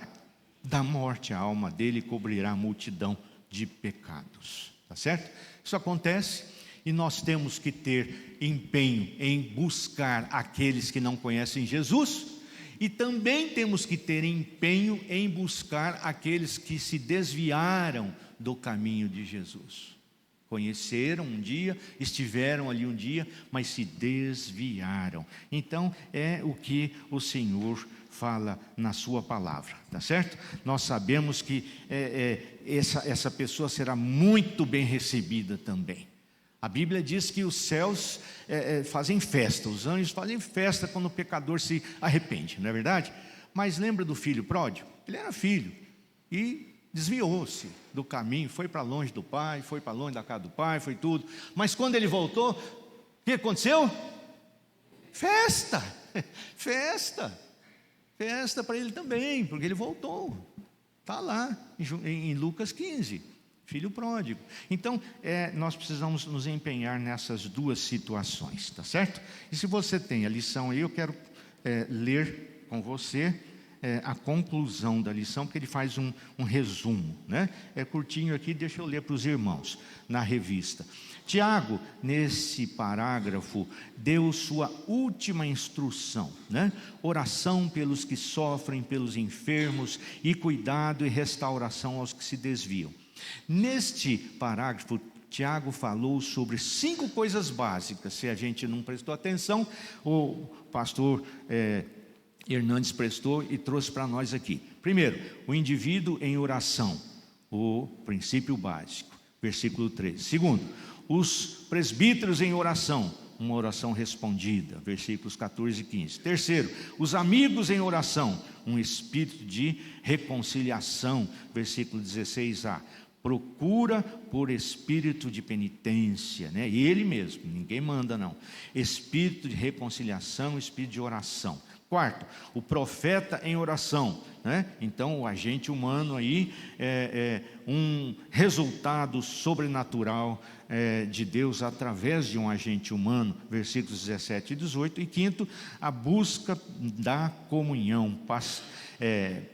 da morte a alma dele e cobrirá a multidão de pecados. Tá certo? Isso acontece e nós temos que ter empenho em buscar aqueles que não conhecem Jesus, e também temos que ter empenho em buscar aqueles que se desviaram do caminho de Jesus. Conheceram um dia, estiveram ali um dia, mas se desviaram. Então é o que o Senhor fala na sua palavra, tá certo? Nós sabemos que essa pessoa será muito bem recebida também. A Bíblia diz que os céus fazem festa, os anjos fazem festa quando o pecador se arrepende, não é verdade? Mas lembra do filho pródigo? Ele era filho e desviou-se do caminho, foi para longe do pai, foi para longe da casa do pai, foi tudo. Mas quando ele voltou, o que aconteceu? Festa, festa. Festa para ele também, porque ele voltou. Está lá, em Lucas 15, filho pródigo. Então, nós precisamos nos empenhar nessas duas situações, tá certo? E se você tem a lição aí, eu quero ler com você a conclusão da lição, porque ele faz um resumo, né? É curtinho aqui, deixa eu ler para os irmãos, na revista. Tiago, nesse parágrafo, deu sua última instrução, né? Oração pelos que sofrem, pelos enfermos, e cuidado e restauração aos que se desviam. Neste parágrafo, Tiago falou sobre 5 coisas básicas. Se a gente não prestou atenção, o pastor Hernandes prestou e trouxe para nós aqui. Primeiro, o indivíduo em oração, o princípio básico, versículo 13. Segundo, os presbíteros em oração, uma oração respondida, versículos 14 e 15. Terceiro, os amigos em oração, um espírito de reconciliação, versículo 16a. Procura por espírito de penitência, né? E ele mesmo, ninguém manda não. Espírito de reconciliação, espírito de oração. Quarto, o profeta em oração, né? Então o agente humano aí é um resultado sobrenatural de Deus através de um agente humano, versículos 17 e 18. E quinto, a busca da comunhão,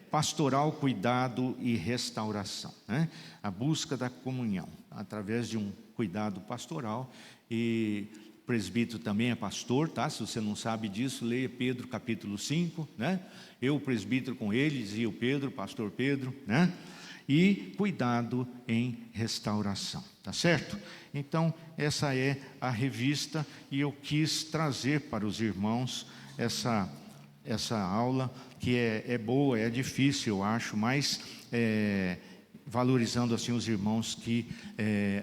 pastoral, cuidado e restauração, né? A busca da comunhão através de um cuidado pastoral. E presbítero também é pastor, tá? Se você não sabe disso, leia Pedro capítulo 5, né? Eu presbítero com ele, dizia o Pedro, pastor Pedro, né? E cuidado em restauração, tá certo? Então essa é a revista, e eu quis trazer para os irmãos essa aula, que é boa, é difícil, eu acho, mas valorizando assim os irmãos que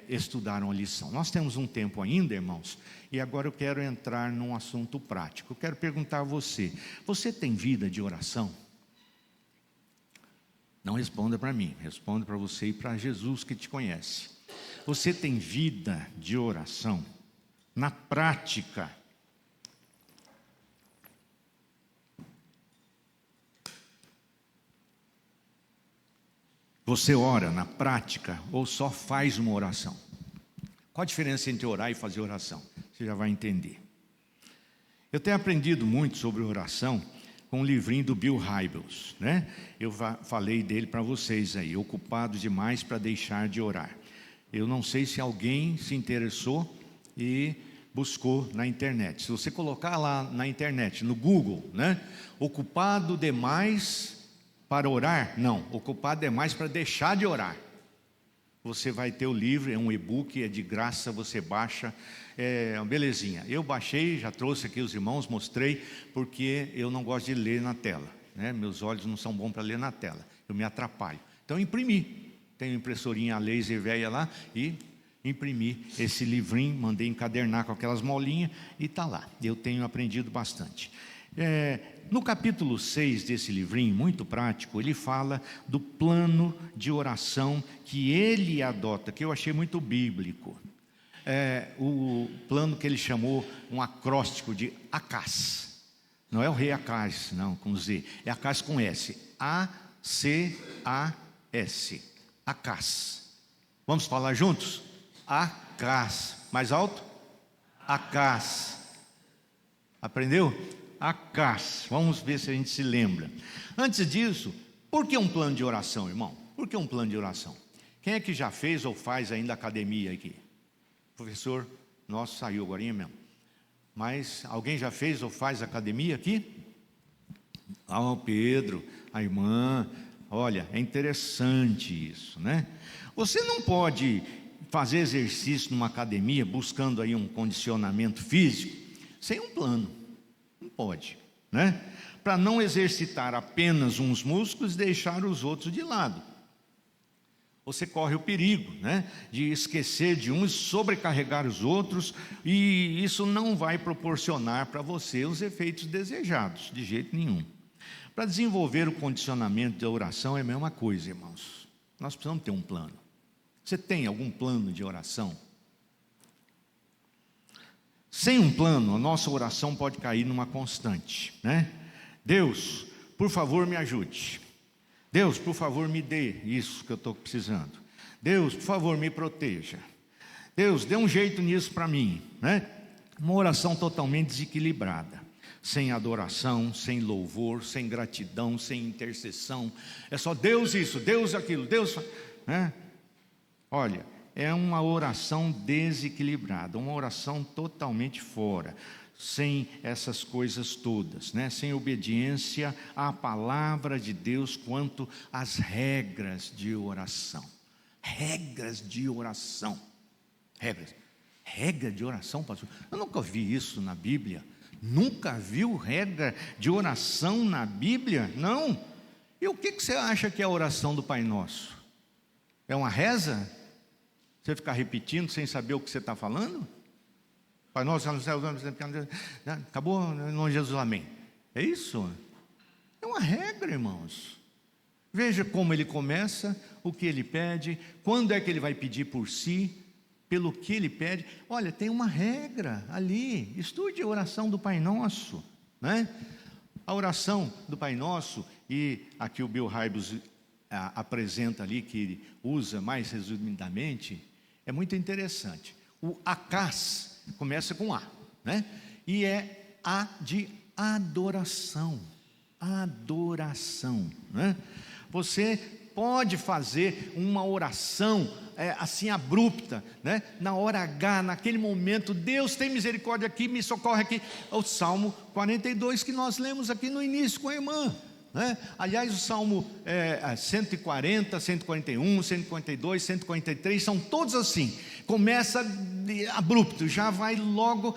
estudaram a lição. Nós temos um tempo ainda, irmãos, e agora eu quero entrar num assunto prático. Eu quero perguntar a você: você tem vida de oração? Não responda para mim, responda para você e para Jesus que te conhece. Você tem vida de oração na prática? Você ora na prática ou só faz uma oração? Qual a diferença entre orar e fazer oração? Você já vai entender. Eu tenho aprendido muito sobre oração com um livrinho do Bill Hybels, né? Eu falei dele para vocês aí, Ocupado Demais para Deixar de Orar. Eu não sei se alguém se interessou e buscou na internet. Se você colocar lá na internet, no Google, né? Ocupado demais para orar? Não, ocupado demais para deixar de orar. Você vai ter o livro, é um e-book, é de graça, você baixa, é uma belezinha. Eu baixei, já trouxe aqui os irmãos, mostrei, porque eu não gosto de ler na tela, né? Meus olhos não são bons para ler na tela, eu me atrapalho. Então eu imprimi, tenho impressorinha a laser velha lá e imprimi esse livrinho, mandei encadernar com aquelas molinhas e está lá. Eu tenho aprendido bastante. No capítulo 6 desse livrinho, muito prático, ele fala do plano de oração que ele adota, que eu achei muito bíblico. O plano que ele chamou um acróstico de ACAS. Não é o rei Acaz, não, com Z. É Acaz com S. A-C-A-S. ACAS. Vamos falar juntos? ACAS. Mais alto? ACAS. Aprendeu? ACAS. Vamos ver se a gente se lembra. Antes disso, por que um plano de oração, irmão? Por que um plano de oração? Quem é que já fez ou faz ainda academia aqui? O professor nosso saiu agora mesmo. Mas alguém já fez ou faz academia aqui? O Pedro, a irmã. Olha, é interessante isso, né? Você não pode fazer exercício numa academia buscando aí um condicionamento físico sem um plano. Não pode, né? Para não exercitar apenas uns músculos e deixar os outros de lado. Você corre o perigo, né, de esquecer de uns, sobrecarregar os outros, e isso não vai proporcionar para você os efeitos desejados, de jeito nenhum. Para desenvolver o condicionamento da oração é a mesma coisa, irmãos. Nós precisamos ter um plano. Você tem algum plano de oração? Sem um plano, a nossa oração pode cair numa constante, né? Deus, por favor, me ajude. Deus, por favor, me dê isso que eu estou precisando. Deus, por favor, me proteja. Deus, dê um jeito nisso para mim, né? Uma oração totalmente desequilibrada, sem adoração, sem louvor, sem gratidão, sem intercessão. É só Deus isso, Deus aquilo, Deus, né? Olha, é uma oração desequilibrada, uma oração totalmente fora, sem essas coisas todas, né? Sem obediência à palavra de Deus quanto às regras de oração. Regras de oração. Regra de oração, pastor? Eu nunca vi isso na Bíblia. Nunca viu regra de oração na Bíblia? Não. E o que você acha que é a oração do Pai Nosso? É uma reza? Você ficar repetindo sem saber o que você está falando? Pai Nosso, no céu, acabou, em nome de Jesus, amém. É isso? É uma regra, irmãos. Veja como ele começa, o que ele pede, quando é que ele vai pedir por si, pelo que ele pede. Olha, tem uma regra ali. Estude a oração do Pai Nosso, né? A oração do Pai Nosso, e aqui o Bill Hybels apresenta ali, que ele usa mais resumidamente, é muito interessante. O ACAS começa com A, né? E é A de adoração. Adoração, né? Você pode fazer uma oração assim abrupta, né? Na hora H, naquele momento, Deus tem misericórdia aqui, me socorre aqui. O Salmo 42 que nós lemos aqui no início com a irmã, né? Aliás, o Salmo 140, 141, 142, 143 são todos assim. Começa abrupto, já vai logo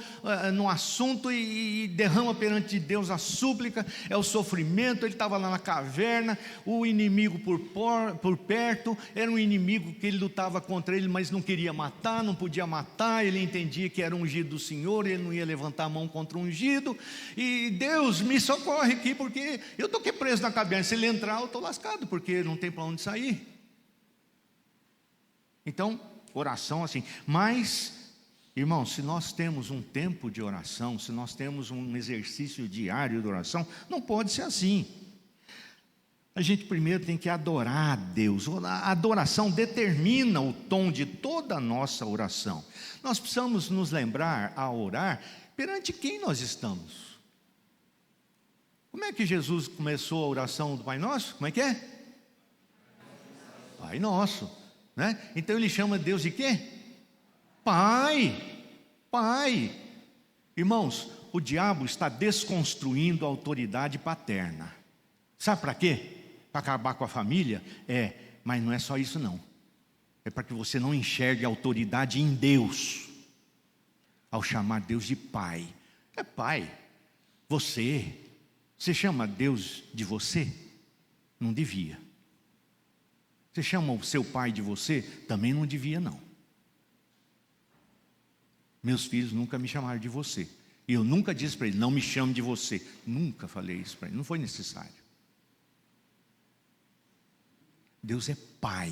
no assunto e derrama perante Deus a súplica, é o sofrimento. Ele estava lá na caverna, o inimigo por perto, era um inimigo que ele lutava contra ele, mas não queria matar, não podia matar, ele entendia que era ungido do Senhor, ele não ia levantar a mão contra o ungido, e Deus me socorre aqui, porque eu estou aqui preso na caverna, se ele entrar eu estou lascado, porque não tem para onde sair. Então, oração assim. Mas, irmãos, se nós temos um tempo de oração, se nós temos um exercício diário de oração, não pode ser assim. A gente primeiro tem que adorar a Deus. A adoração determina o tom de toda a nossa oração. Nós precisamos nos lembrar a orar perante quem nós estamos. Como é que Jesus começou a oração do Pai Nosso? Como é que é? Pai Nosso, né? Então ele chama Deus de quê? Pai. Pai. Irmãos, o diabo está desconstruindo a autoridade paterna. Sabe para quê? Para acabar com a família? Mas não é só isso não. É para que você não enxergue a autoridade em Deus, ao chamar Deus de Pai. É Pai. Você chama Deus de você? Não devia. Você chama o seu pai de você? Também não devia não. Meus filhos nunca me chamaram de você. E eu nunca disse para ele, não me chame de você. Nunca falei isso para ele, não foi necessário. Deus é Pai.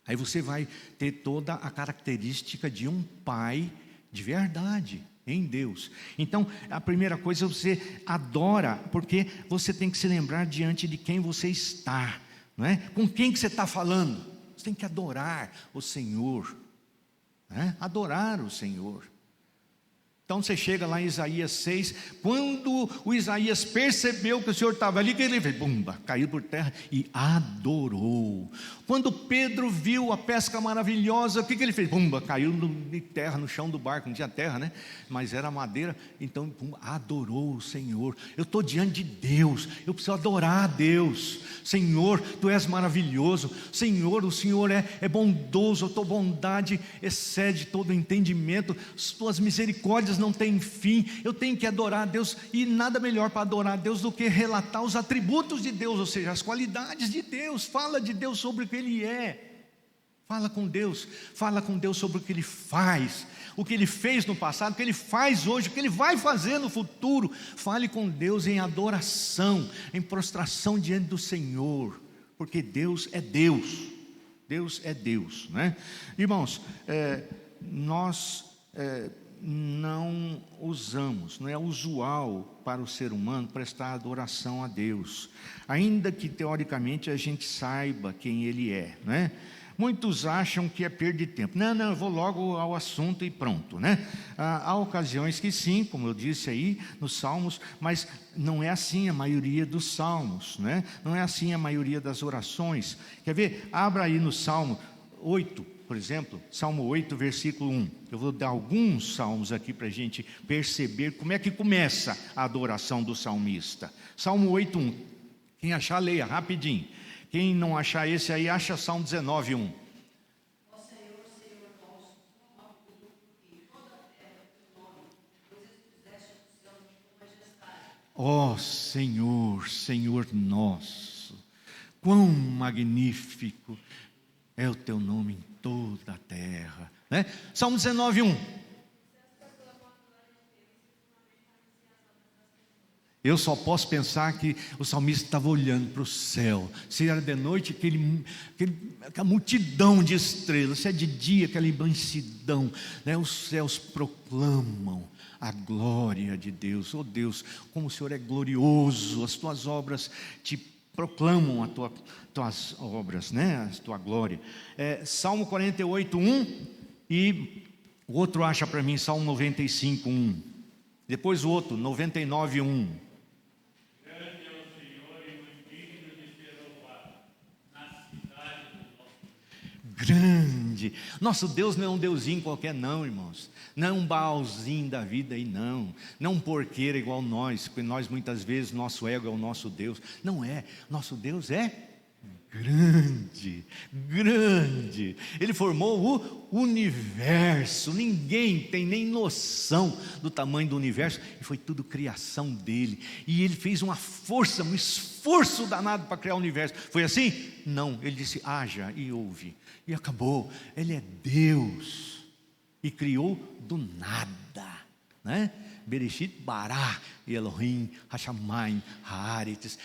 Aí você vai ter toda a característica de um pai de verdade em Deus. Então, a primeira coisa, você adora, porque você tem que se lembrar diante de quem você está, não é? Com quem que você está falando? Você tem que adorar o Senhor, né? Adorar o Senhor. Então você chega lá em Isaías 6, quando o Isaías percebeu que o Senhor estava ali, que ele fez, bumba, caiu por terra e adorou. Quando Pedro viu a pesca maravilhosa, o que ele fez? Bumba, caiu de terra, no chão do barco, não tinha terra, né? Mas era madeira, então bumba, adorou o Senhor. Eu estou diante de Deus, eu preciso adorar a Deus. Senhor, Tu és maravilhoso. Senhor, o Senhor é bondoso, a Tua bondade excede todo o entendimento, as Tuas misericórdias não têm fim. Eu tenho que adorar a Deus, e nada melhor para adorar a Deus do que relatar os atributos de Deus, ou seja, as qualidades de Deus. Fala de Deus sobre o que Ele é. Fala com Deus sobre o que Ele faz, o que Ele fez no passado, o que Ele faz hoje, o que Ele vai fazer no futuro. Fale com Deus em adoração, em prostração diante do Senhor, porque Deus é Deus. Deus é Deus, né? Irmãos, nós não usamos, não é usual para o ser humano prestar adoração a Deus, ainda que teoricamente a gente saiba quem Ele é, né? Muitos acham que é perda de tempo. Não, eu vou logo ao assunto e pronto, né? Há ocasiões que sim, como eu disse aí nos Salmos, mas não é assim a maioria dos Salmos, né? Não é assim a maioria das orações. Quer ver? Abra aí no Salmo 8, por exemplo, Salmo 8, versículo 1. Eu vou dar alguns salmos aqui para a gente perceber como é que começa a adoração do salmista. Salmo 8, 1. Quem achar, leia rapidinho. Quem não achar esse aí, acha Salmo 19, 1. Ó Senhor, Senhor nosso, quão magnífico é o Teu nome em toda a terra, né? Salmo 19, 1. Eu só posso pensar que o salmista estava olhando para o céu. Se era de noite, aquela multidão de estrelas. Se é de dia, aquela imensidão, né? Os céus proclamam a glória de Deus. Oh Deus, como o Senhor é glorioso, as Tuas obras te proclamam as Tuas obras, né? A Tua glória. Salmo 48, 1, e o outro acha para mim Salmo 95, 1. Depois o outro, 99, 1. Grande. Nosso Deus não é um deusinho qualquer não, irmãos. Não é um Baalzinho da vida aí não. Não um porqueiro igual nós, porque nós muitas vezes, nosso ego é o nosso Deus. Não é. Nosso Deus é grande, grande. Ele formou o universo. Ninguém tem nem noção do tamanho do universo. E foi tudo criação dele. E ele fez uma força, um esforço danado para criar o universo. Foi assim? Não. Ele disse: haja e ouve. E acabou. Ele é Deus. E criou do nada, né? Bereshit bara Elohim Hashamayim Haaretz.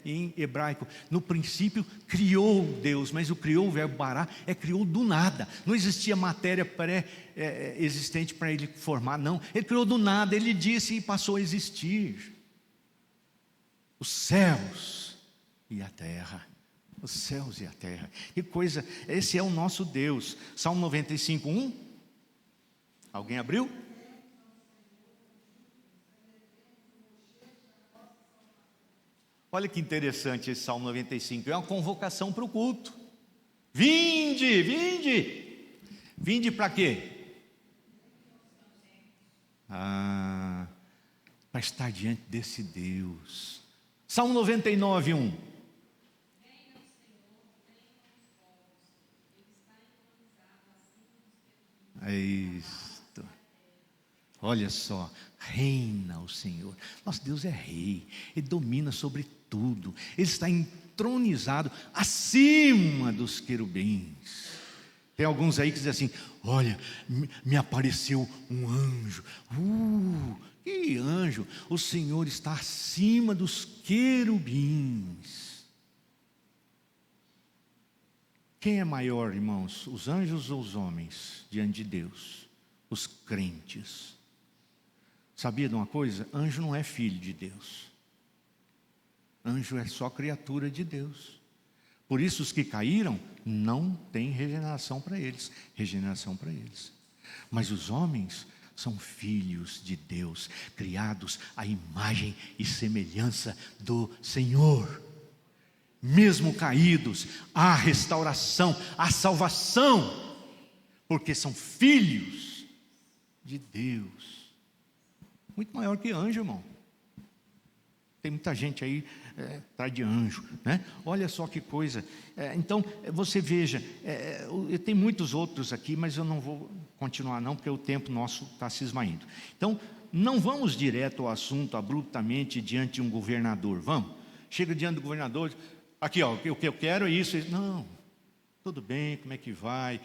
Em hebraico, no princípio criou Deus, mas o criou, o verbo bara, criou do nada. Não existia matéria pré-existente para ele formar, não. Ele criou do nada, ele disse e passou a existir. Os céus e a terra. Os céus e a terra. Que coisa, esse é o nosso Deus. Salmo 95, 1. Alguém abriu? Olha que interessante esse Salmo 95, é uma convocação para o culto. Vinde, vinde. Vinde para quê? Para estar diante desse Deus. Salmo 99, 1. É isto. Olha só, reina o Senhor. Nosso Deus é rei, Ele domina sobre tudo. Ele está entronizado acima dos querubins. Tem alguns aí que dizem assim: olha, me apareceu um anjo. Que anjo? O Senhor está acima dos querubins. Quem é maior, irmãos? Os anjos ou os homens diante de Deus? Os crentes. Sabia de uma coisa? Anjo não é filho de Deus. Anjo é só criatura de Deus. Por isso os que caíram não têm regeneração para eles. Regeneração para eles. Mas os homens são filhos de Deus, criados à imagem e semelhança do Senhor. Mesmo caídos, há restauração, há salvação, porque são filhos de Deus. Muito maior que anjo, irmão. Tem muita gente aí atrás de anjo, né? Olha só que coisa. Então, você veja, tem muitos outros aqui, mas eu não vou continuar não, porque o tempo nosso está se esvaindo. Então, não vamos direto ao assunto abruptamente diante de um governador, vamos? Chega diante do governador, aqui ó, o que eu quero é isso. Não, tudo bem, como é que vai?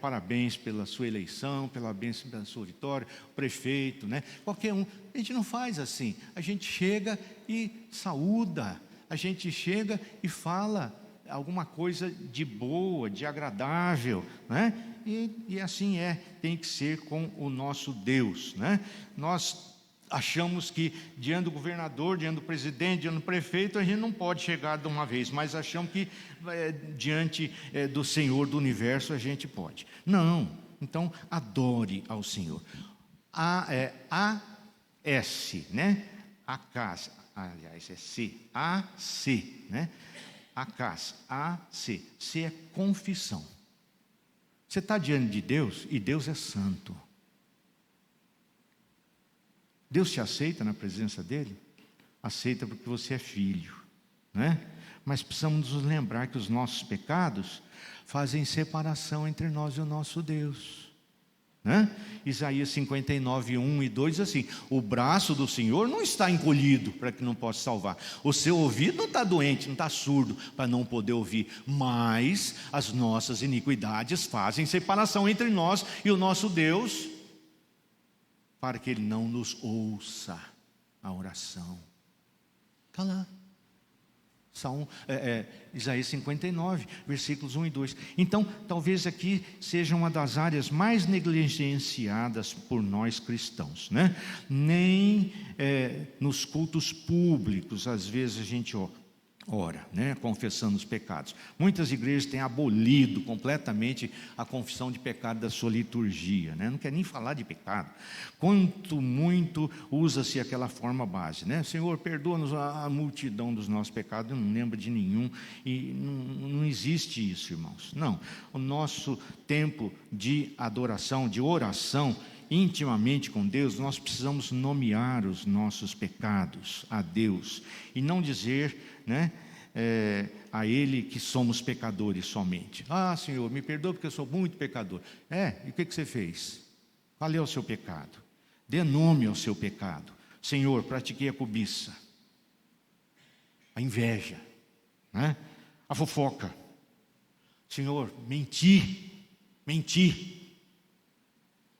Parabéns pela sua eleição, parabéns pela sua vitória, o prefeito, né? Qualquer um. A gente não faz assim. A gente chega e saúda, a gente chega e fala alguma coisa de boa, de agradável, né? E assim tem que ser com o nosso Deus, né? Nós achamos que diante do governador, diante do presidente, diante do prefeito, a gente não pode chegar de uma vez, mas achamos que diante do Senhor do universo a gente pode. Não, então adore ao Senhor. A-S, né? A-C, aliás, é C, A-C, né? A-C, A-C, C é confissão. Você está diante de Deus e Deus é santo. Deus te aceita na presença dEle? Aceita porque você é filho, né? Mas precisamos nos lembrar que os nossos pecados fazem separação entre nós e o nosso Deus, né? Isaías 59, 1 e 2 diz assim: o braço do Senhor não está encolhido para que não possa salvar, o seu ouvido não está doente, não está surdo para não poder ouvir, mas as nossas iniquidades fazem separação entre nós e o nosso Deus, para que Ele não nos ouça a oração. Está lá. Isaías 59, versículos 1 e 2. Então, talvez aqui seja uma das áreas mais negligenciadas por nós cristãos, né? Nem nos cultos públicos, às vezes a gente ora, né, confessando os pecados. Muitas igrejas têm abolido completamente a confissão de pecado da sua liturgia, né? Não quer nem falar de pecado. Quanto muito usa-se aquela forma base, né? Senhor, perdoa-nos a multidão dos nossos pecados. Eu não lembro de nenhum, e não existe isso, irmãos. Não, o nosso tempo de adoração, de oração intimamente com Deus, nós precisamos nomear os nossos pecados a Deus e não dizer, né, a Ele que somos pecadores somente. Ah, Senhor, me perdoa porque eu sou muito pecador. E o que você fez? Qual é o seu pecado? Dê nome ao seu pecado. Senhor, pratiquei a cobiça, a inveja, né? A fofoca. Senhor, menti.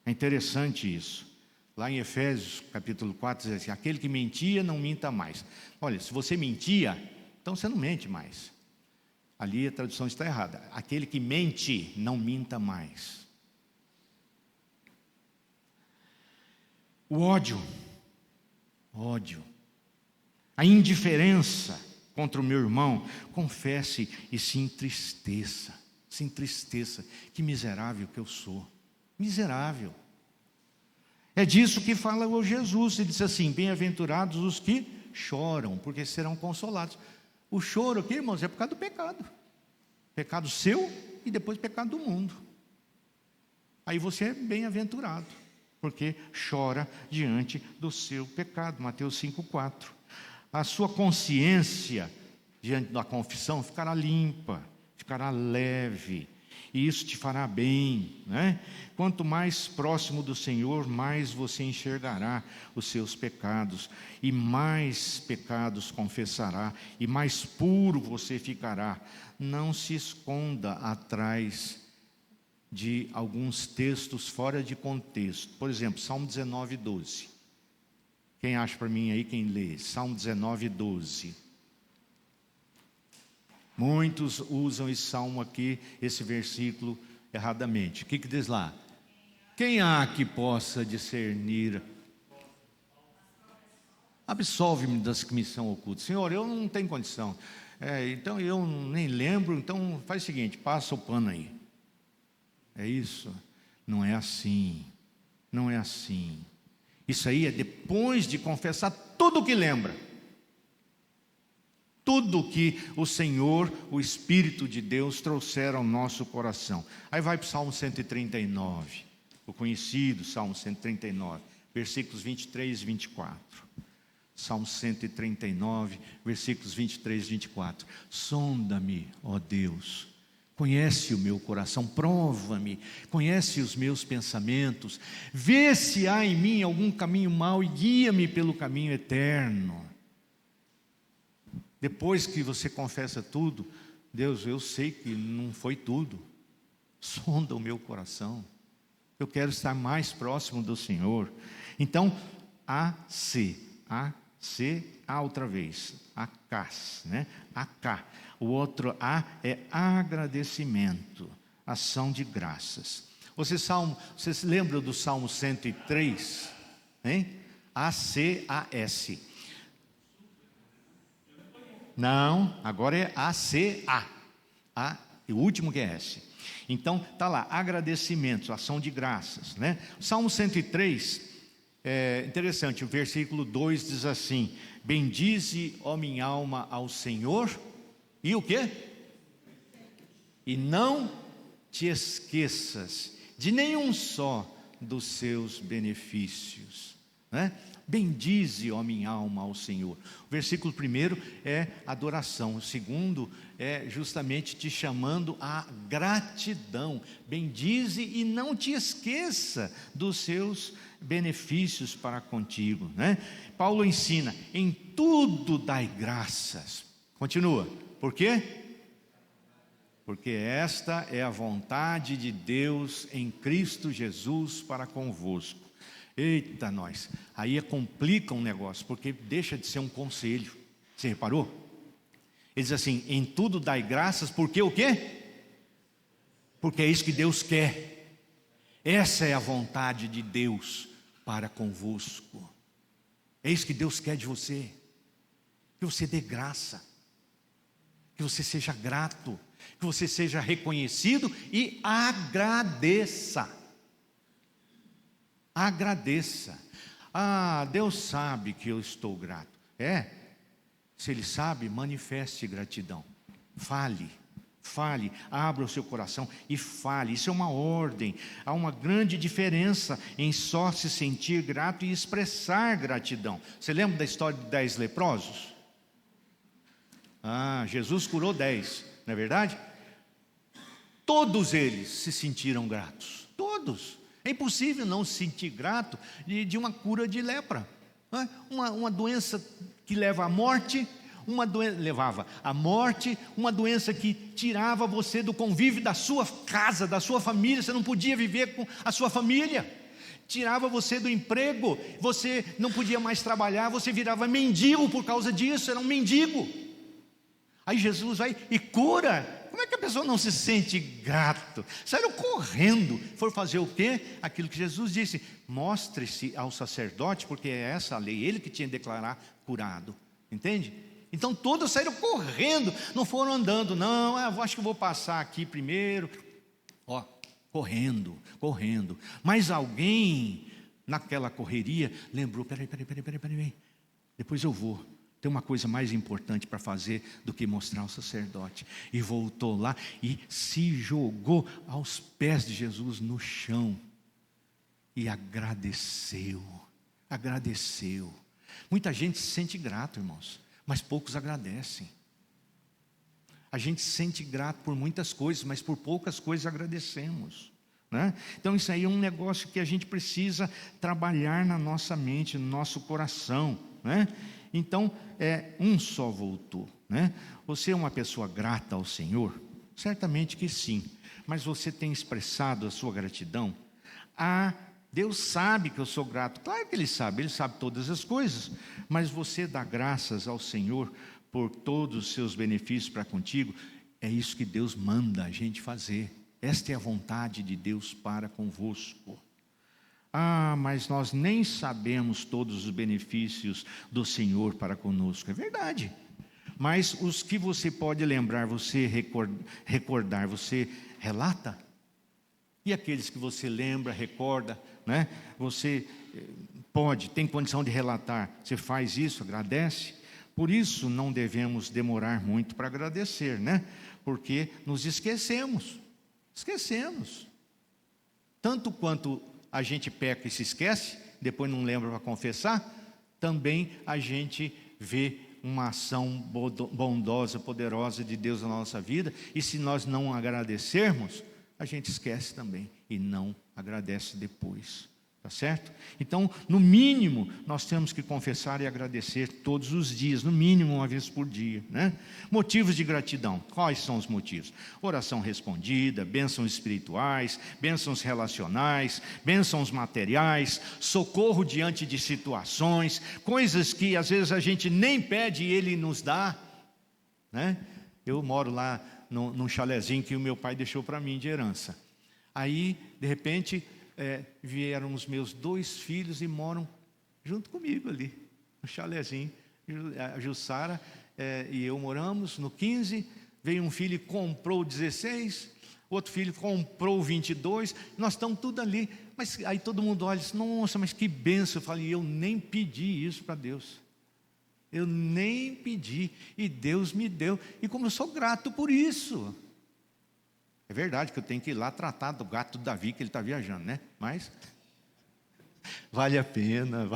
É interessante isso. Lá em Efésios, capítulo 4, diz assim: aquele que mentia, não minta mais. Olha, se você mentia, então você não mente mais. Ali a tradução está errada. Aquele que mente, não minta mais. O ódio, a indiferença contra o meu irmão, confesse e se entristeça. Que miserável que eu sou. Miserável. É disso que fala o Jesus. Ele disse assim: bem-aventurados os que choram, porque serão consolados. O choro aqui, irmãos, é por causa do pecado. Pecado seu e depois pecado do mundo. Aí você é bem-aventurado, porque chora diante do seu pecado. Mateus 5,4. A sua consciência diante da confissão ficará limpa, ficará leve, e isso te fará bem, né? Quanto mais próximo do Senhor, mais você enxergará os seus pecados, e mais pecados confessará, e mais puro você ficará. Não se esconda atrás de alguns textos fora de contexto. Por exemplo, Salmo 19:12. Quem acha para mim aí, quem lê? Salmo 19:12. Muitos usam esse salmo aqui, esse versículo, erradamente. O que diz lá? Quem há que possa discernir? Absolve-me das que me são ocultas. Senhor, eu não tenho condição. Então eu nem lembro. Então faz o seguinte, passa o pano aí. É isso? Não é assim. Não é assim. Isso aí é depois de confessar tudo o que lembra. Tudo que o Senhor, o Espírito de Deus trouxeram ao nosso coração. Aí vai para o Salmo 139, o conhecido Salmo 139, versículos 23 e 24. Salmo 139, versículos 23 e 24. Sonda-me, ó Deus, conhece o meu coração, prova-me, conhece os meus pensamentos, vê se há em mim algum caminho mau e guia-me pelo caminho eterno. Depois que você confessa tudo, Deus, eu sei que não foi tudo, sonda o meu coração, eu quero estar mais próximo do Senhor. Então, A outra vez, acás, né? Acá. O outro A é agradecimento, ação de graças. Você se lembra do Salmo 103? Hein? ACAS. Não, agora é ACA. O último que é S. Então, está lá, agradecimentos, ação de graças, né? Salmo 103, interessante, o versículo 2 diz assim: bendize, ó minha alma, ao Senhor, e o quê? E não te esqueças de nenhum só dos seus benefícios, né? Bendize, ó minha alma, ao Senhor. O versículo 1 é adoração, o segundo é justamente te chamando à gratidão. Bendize e não te esqueça dos seus benefícios para contigo, né? Paulo ensina, em tudo dai graças. Continua, por quê? Porque esta é a vontade de Deus em Cristo Jesus para convosco. Eita nós, aí complica um negócio, porque deixa de ser um conselho. Você reparou? Ele diz assim, em tudo dai graças, porque o quê? Porque é isso que Deus quer. Essa é a vontade de Deus para convosco. É isso que Deus quer de você. Que você dê graça, que você seja grato, que você seja reconhecido e agradeça. Agradeça. Deus sabe que eu estou grato. Se Ele sabe, manifeste gratidão. Fale, abra o seu coração e fale. Isso é uma ordem. Há uma grande diferença em só se sentir grato e expressar gratidão. Você lembra da história de 10 leprosos? Jesus curou 10, não é verdade? Todos eles se sentiram gratos, todos. É impossível não se sentir grato de uma cura de lepra, não é? Uma doença que leva à morte, levava à morte, uma doença que tirava você do convívio da sua casa, da sua família, você não podia viver com a sua família, tirava você do emprego, você não podia mais trabalhar, você virava mendigo por causa disso, era um mendigo. Aí Jesus vai e cura. Como é que a pessoa não se sente grato? Saíram correndo, foram fazer o quê? Aquilo que Jesus disse: mostre-se ao sacerdote, porque é essa a lei, ele que tinha que declarar curado, entende? Então todos saíram correndo, não foram andando, não, acho que vou passar aqui primeiro, correndo, mas alguém naquela correria lembrou: peraí, depois eu vou. Tem uma coisa mais importante para fazer do que mostrar ao sacerdote. E voltou lá e se jogou aos pés de Jesus no chão. E agradeceu. Muita gente se sente grato, irmãos, mas poucos agradecem. A gente se sente grato por muitas coisas, mas por poucas coisas agradecemos, né? Então isso aí é um negócio que a gente precisa trabalhar na nossa mente, no nosso coração, né? Então, um só voltou, né? Você é uma pessoa grata ao Senhor? Certamente que sim. Mas você tem expressado a sua gratidão? Deus sabe que eu sou grato. Claro que Ele sabe todas as coisas. Mas você dá graças ao Senhor por todos os seus benefícios para contigo? É isso que Deus manda a gente fazer. Esta é a vontade de Deus para convosco. Mas nós nem sabemos todos os benefícios do Senhor para conosco. É verdade. Mas os que você pode lembrar, você recordar, você relata. E aqueles que você lembra, recorda, né? Você tem condição de relatar. Você faz isso, agradece. Por isso não devemos demorar muito para agradecer, né? Porque nos esquecemos. Tanto quanto a gente peca e se esquece, depois não lembra para confessar, também a gente vê uma ação bondosa, poderosa de Deus na nossa vida, e se nós não agradecermos, a gente esquece também, e não agradece depois, tá certo? Então, no mínimo, nós temos que confessar e agradecer todos os dias, no mínimo uma vez por dia, né? Motivos de gratidão, quais são os motivos? Oração respondida, bênçãos espirituais, bênçãos relacionais, bênçãos materiais, socorro diante de situações, coisas que às vezes a gente nem pede e Ele nos dá, né? Eu moro lá num chalezinho que o meu pai deixou para mim de herança. Aí, de repente, vieram os meus 2 filhos e moram junto comigo ali, no chalezinho. A Jussara e eu moramos no 15, veio um filho e comprou o 16, outro filho comprou o 22, nós estamos tudo ali. Mas aí todo mundo olha e diz: nossa, mas que bênção. Eu falei: eu nem pedi isso para Deus. Eu nem pedi, e Deus me deu, e como eu sou grato por isso. É verdade que eu tenho que ir lá tratar do gato do Davi, que ele está viajando, né? Mas vale a pena.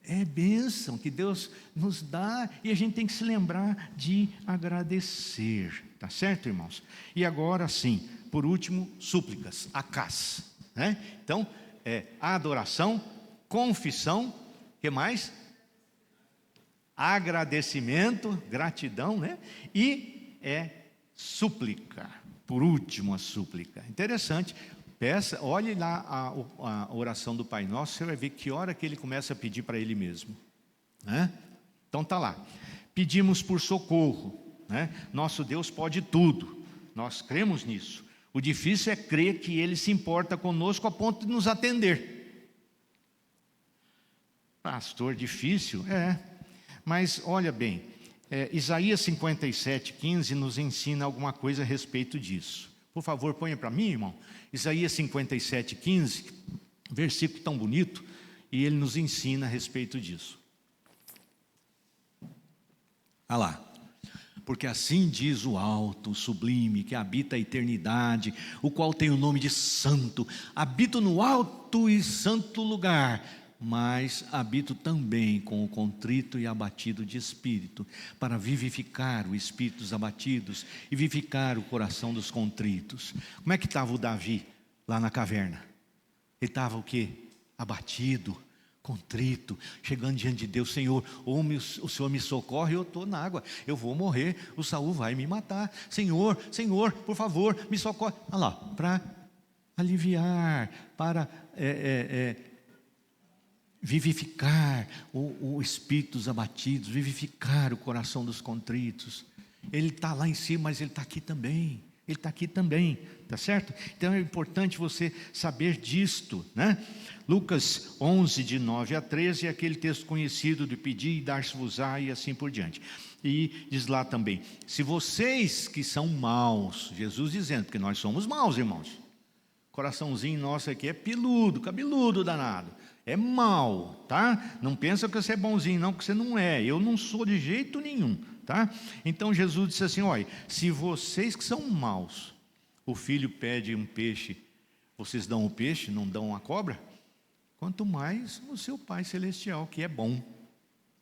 É bênção que Deus nos dá, e a gente tem que se lembrar de agradecer, tá certo, irmãos? E agora sim, por último, súplicas, acás, né? Então, adoração, confissão, o que mais? Agradecimento, gratidão, né? E súplica, por último a súplica. Interessante, olhe lá a oração do Pai Nosso, você vai ver que hora que ele começa a pedir para ele mesmo, né? Então está lá, pedimos por socorro, né? Nosso Deus pode tudo, nós cremos nisso. O difícil é crer que Ele se importa conosco a ponto de nos atender. Pastor, difícil? Mas olha bem, Isaías 57:15 nos ensina alguma coisa a respeito disso. Por favor, ponha para mim, irmão. Isaías 57:15, versículo tão bonito, e ele nos ensina a respeito disso. Olha lá. Porque assim diz o alto, o sublime, que habita a eternidade, o qual tem o nome de santo, habito no alto e santo lugar. mas habito também com o contrito e abatido de espírito, para vivificar os espíritos abatidos e vivificar o coração dos contritos. Como é que estava o Davi lá na caverna? Ele estava o quê? Abatido, contrito, chegando diante de Deus. Senhor, ou o Senhor me socorre, eu estou na água, eu vou morrer, o Saul vai me matar. Senhor, por favor, me socorre. Olha lá, para aliviar, para vivificar o espírito dos abatidos, vivificar o coração dos contritos. Ele está lá em cima, mas ele está aqui também. Ele está aqui também, tá certo? Então é importante você saber disto, né? Lucas 11, de 9 a 13, é aquele texto conhecido de pedir e dar-se-vos-á e assim por diante. E diz lá também, se vocês que são maus, Jesus dizendo, porque nós somos maus, irmãos. Coraçãozinho nosso aqui é peludo, cabeludo danado. É mau, tá? Não pensa que você é bonzinho não, que você não é. Eu não sou de jeito nenhum, tá? Então Jesus disse assim, olha, se vocês que são maus, o filho pede um peixe, vocês dão o peixe, não dão a cobra? Quanto mais o seu Pai Celestial, que é bom,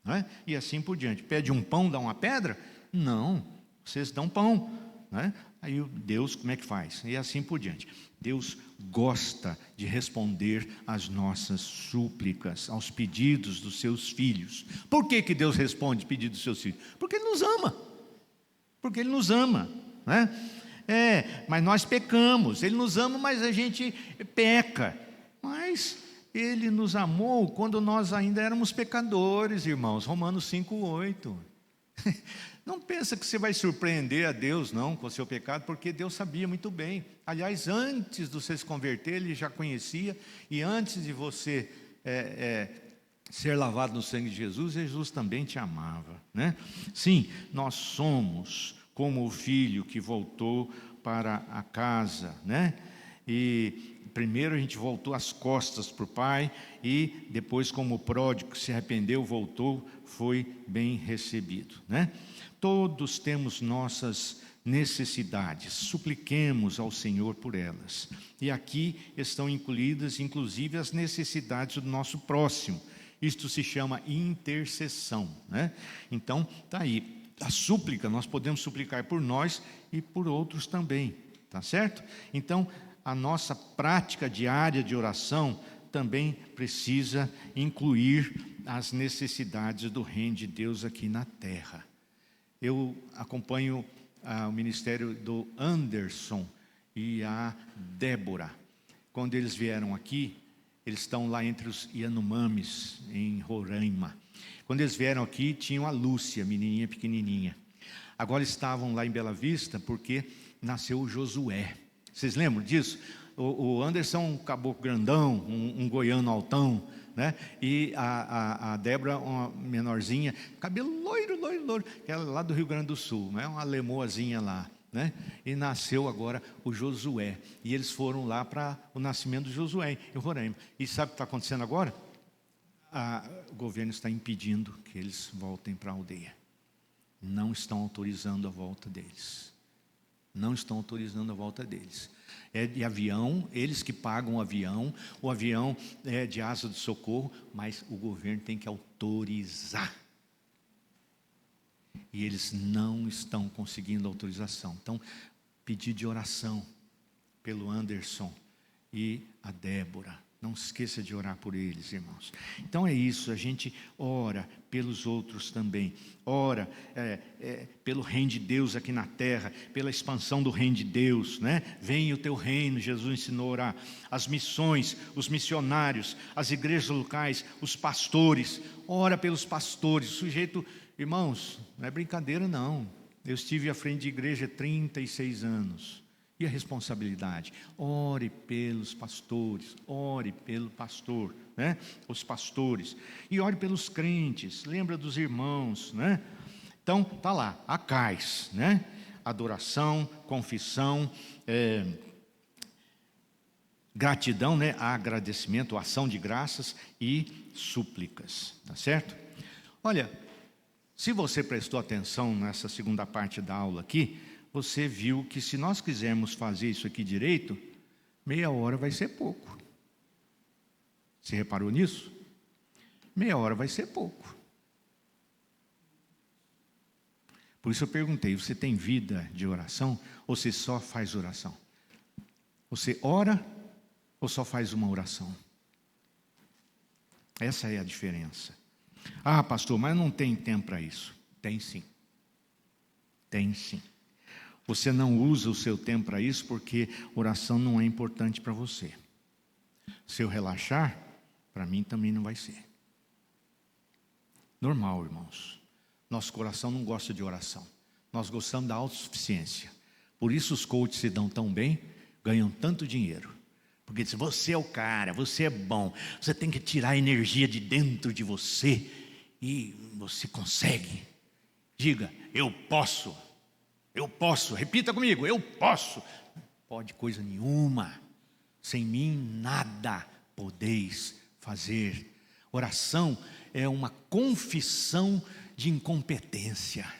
né? E assim por diante. Pede um pão, dá uma pedra? Não, vocês dão pão, né? Aí Deus como é que faz? E assim por diante. Deus gosta de responder às nossas súplicas, aos pedidos dos seus filhos. Por que Deus responde os pedidos dos seus filhos? Porque Ele nos ama. Porque Ele nos ama, né? Mas nós pecamos. Ele nos ama, mas a gente peca. Mas Ele nos amou quando nós ainda éramos pecadores, irmãos. Romanos 5:8. Não pensa que você vai surpreender a Deus, não, com o seu pecado, porque Deus sabia muito bem. Aliás, antes de você se converter, Ele já conhecia, e antes de você ser lavado no sangue de Jesus, Jesus também te amava, né? Sim, nós somos como o filho que voltou para a casa, né? E primeiro a gente voltou as costas para o pai, e depois, como o pródigo que se arrependeu, voltou, foi bem recebido, né? Todos temos nossas necessidades, supliquemos ao Senhor por elas. E aqui estão incluídas, inclusive, as necessidades do nosso próximo. Isto se chama intercessão, né? Então, está aí. A súplica, nós podemos suplicar por nós e por outros também, tá certo? Então, a nossa prática diária de oração também precisa incluir as necessidades do reino de Deus aqui na terra. Eu acompanho o ministério do Anderson e a Débora. Quando eles vieram aqui, eles estão lá entre os Yanomamis, em Roraima. Quando eles vieram aqui, tinham a Lúcia, menininha pequenininha. Agora estavam lá em Bela Vista, porque nasceu o Josué. Vocês lembram disso? O Anderson, um caboclo grandão, um goiano altão, né? E a Débora, uma menorzinha, cabelo loiro, que é lá do Rio Grande do Sul, né? Uma lemoazinha lá, né? E nasceu agora o Josué. E eles foram lá para o nascimento do Josué, em Roraima. E sabe o que está acontecendo agora? O governo está impedindo que eles voltem para a aldeia. Não estão autorizando a volta deles. Não estão autorizando a volta deles. É de avião, eles que pagam o avião é de asa de socorro, mas o governo tem que autorizar. E eles não estão conseguindo autorização. Então, pedido de oração pelo Anderson e a Débora. Não se esqueça de orar por eles, irmãos. Então é isso, a gente ora pelos outros também. Ora pelo reino de Deus aqui na terra, pela expansão do reino de Deus, né? Venha o teu reino, Jesus ensinou a orar. As missões, os missionários, as igrejas locais, os pastores. Ora pelos pastores. O sujeito, irmãos, não é brincadeira não. Eu estive à frente de igreja há 36 anos. E a responsabilidade? Ore pelos pastores, ore pelo pastor, né? Os pastores. E ore pelos crentes, lembra dos irmãos, né? Então, está lá, a CAIS, né? Adoração, confissão, gratidão, né? Agradecimento, ação de graças e súplicas, tá certo? Olha, se você prestou atenção nessa segunda parte da aula aqui, você viu que se nós quisermos fazer isso aqui direito, meia hora vai ser pouco. Você reparou nisso? meia hora vai ser pouco. Por isso eu perguntei, você tem vida de oração ou você só faz oração? Você ora ou só faz uma oração? Essa é a diferença. Ah, pastor, mas não tem tempo para isso. Tem sim. Tem sim. Você não usa o seu tempo para isso porque oração não é importante para você. Se eu relaxar, para mim também não vai ser. Normal, irmãos. Nosso coração não gosta de oração. Nós gostamos da autossuficiência. Por isso os coaches se dão tão bem, ganham tanto dinheiro. Porque dizem, você é o cara, você é bom. Você tem que tirar a energia de dentro de você. E você consegue. Diga, eu posso. Eu posso. Repita comigo, eu posso. Não pode coisa nenhuma. Sem mim nada podeis fazer. Oração é uma confissão de incompetência.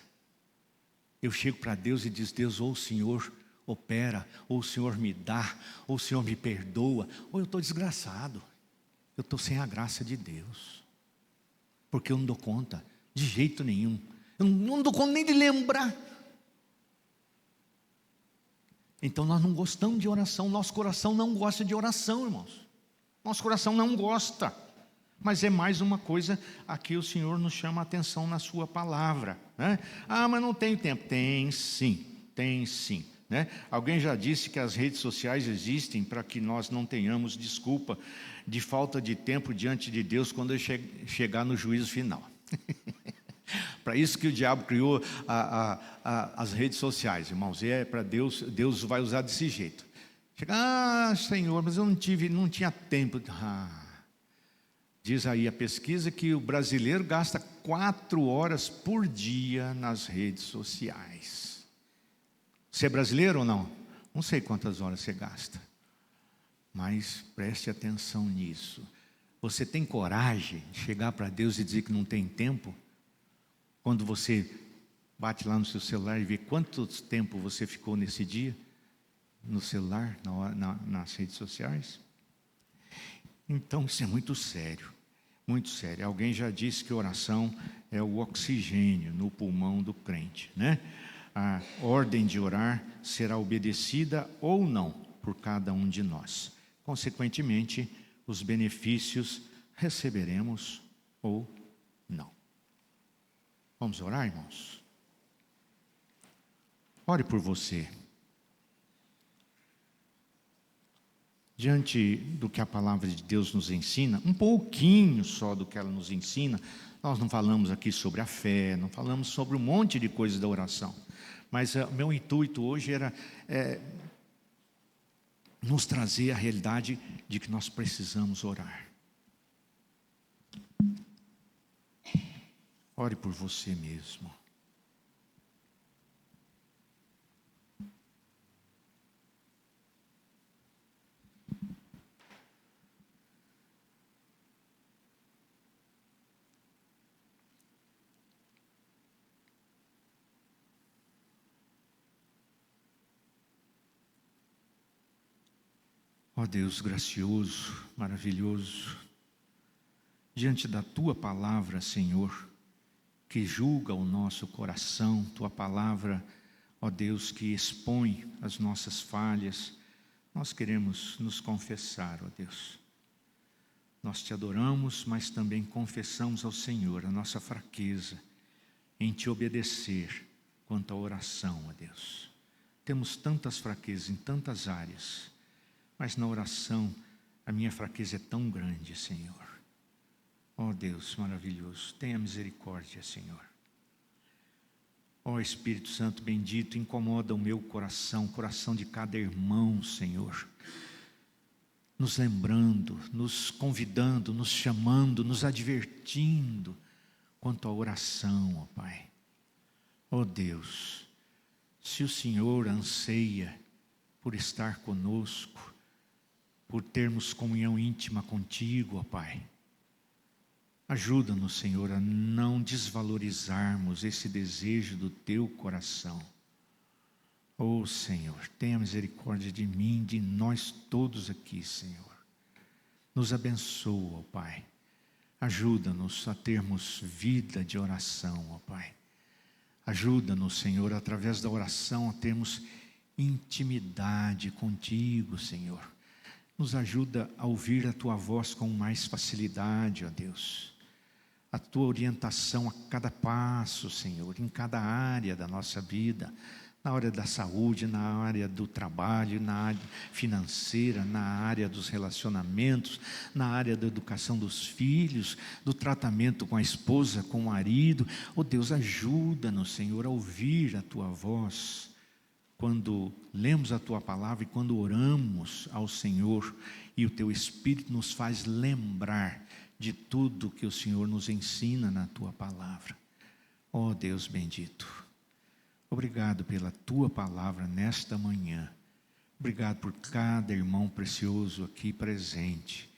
Eu chego para Deus e diz, Deus, ou o Senhor opera, ou o Senhor me dá, ou o Senhor me perdoa, ou eu estou desgraçado. Eu estou sem a graça de Deus. Porque eu não dou conta, de jeito nenhum. Eu não dou conta nem de lembrar. Então nós não gostamos de oração, nosso coração não gosta de oração, irmãos. Nosso coração não gosta. Mas é mais uma coisa a que o Senhor nos chama a atenção na sua palavra, né? Ah, mas não tenho tempo. Tem sim, né? Alguém já disse que as redes sociais existem para que nós não tenhamos desculpa de falta de tempo diante de Deus quando chegar no juízo final. Para isso que o diabo criou as redes sociais, irmãos. E é para Deus vai usar desse jeito. Chega, Senhor, mas eu não tinha tempo. Diz aí a pesquisa que o brasileiro gasta 4 horas por dia nas redes sociais. Você é brasileiro ou não? Não sei quantas horas você gasta. Mas preste atenção nisso. Você tem coragem de chegar para Deus e dizer que não tem tempo? Quando você bate lá no seu celular e vê quanto tempo você ficou nesse dia? No celular, nas redes sociais? Então isso é muito sério. Muito sério. Alguém já disse que oração é o oxigênio no pulmão do crente, né? A ordem de orar será obedecida ou não por cada um de nós. Consequentemente, os benefícios receberemos ou não. Vamos orar, irmãos? Ore por você. Diante do que a palavra de Deus nos ensina, um pouquinho só do que ela nos ensina, nós não falamos aqui sobre a fé, não falamos sobre um monte de coisas da oração, mas meu intuito hoje era nos trazer a realidade de que nós precisamos orar. Ore por você mesmo. Ó Deus gracioso, maravilhoso, diante da Tua palavra, Senhor, que julga o nosso coração, Tua palavra, ó Deus, que expõe as nossas falhas, nós queremos nos confessar, ó Deus. Nós Te adoramos, mas também confessamos ao Senhor a nossa fraqueza em Te obedecer quanto à oração, ó Deus. Temos tantas fraquezas em tantas áreas, mas na oração, a minha fraqueza é tão grande, Senhor. Ó Deus maravilhoso, tenha misericórdia, Senhor. Ó Espírito Santo bendito, incomoda o meu coração, o coração de cada irmão, Senhor. Nos lembrando, nos convidando, nos chamando, nos advertindo quanto à oração, ó Pai. Ó Deus, se o Senhor anseia por estar conosco, por termos comunhão íntima contigo, ó Pai. Ajuda-nos, Senhor, a não desvalorizarmos esse desejo do Teu coração. Ó Senhor, tenha misericórdia de mim, de nós todos aqui, Senhor. Nos abençoa, ó Pai, Ajuda-nos a termos vida de oração, ó Pai. Ajuda-nos, Senhor, através da oração a termos intimidade contigo, Senhor. Nos ajuda a ouvir a Tua voz com mais facilidade, ó Deus. A Tua orientação a cada passo, Senhor, em cada área da nossa vida, na área da saúde, na área do trabalho, na área financeira, na área dos relacionamentos, na área da educação dos filhos, do tratamento com a esposa, com o marido. Oh Deus, ajuda-nos, Senhor, a ouvir a Tua voz quando lemos a Tua palavra e quando oramos ao Senhor e o Teu Espírito nos faz lembrar de tudo que o Senhor nos ensina na Tua palavra. Oh Deus bendito, obrigado pela Tua palavra nesta manhã. Obrigado por cada irmão precioso aqui presente.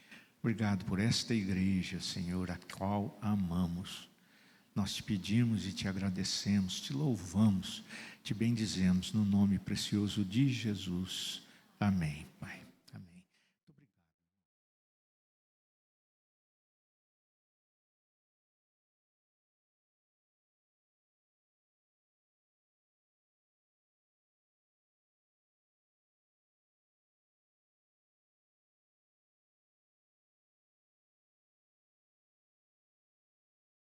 Obrigado por esta igreja, Senhor, a qual amamos. Nós te pedimos e te agradecemos, te louvamos, te bendizemos no nome precioso de Jesus. Amém, Pai.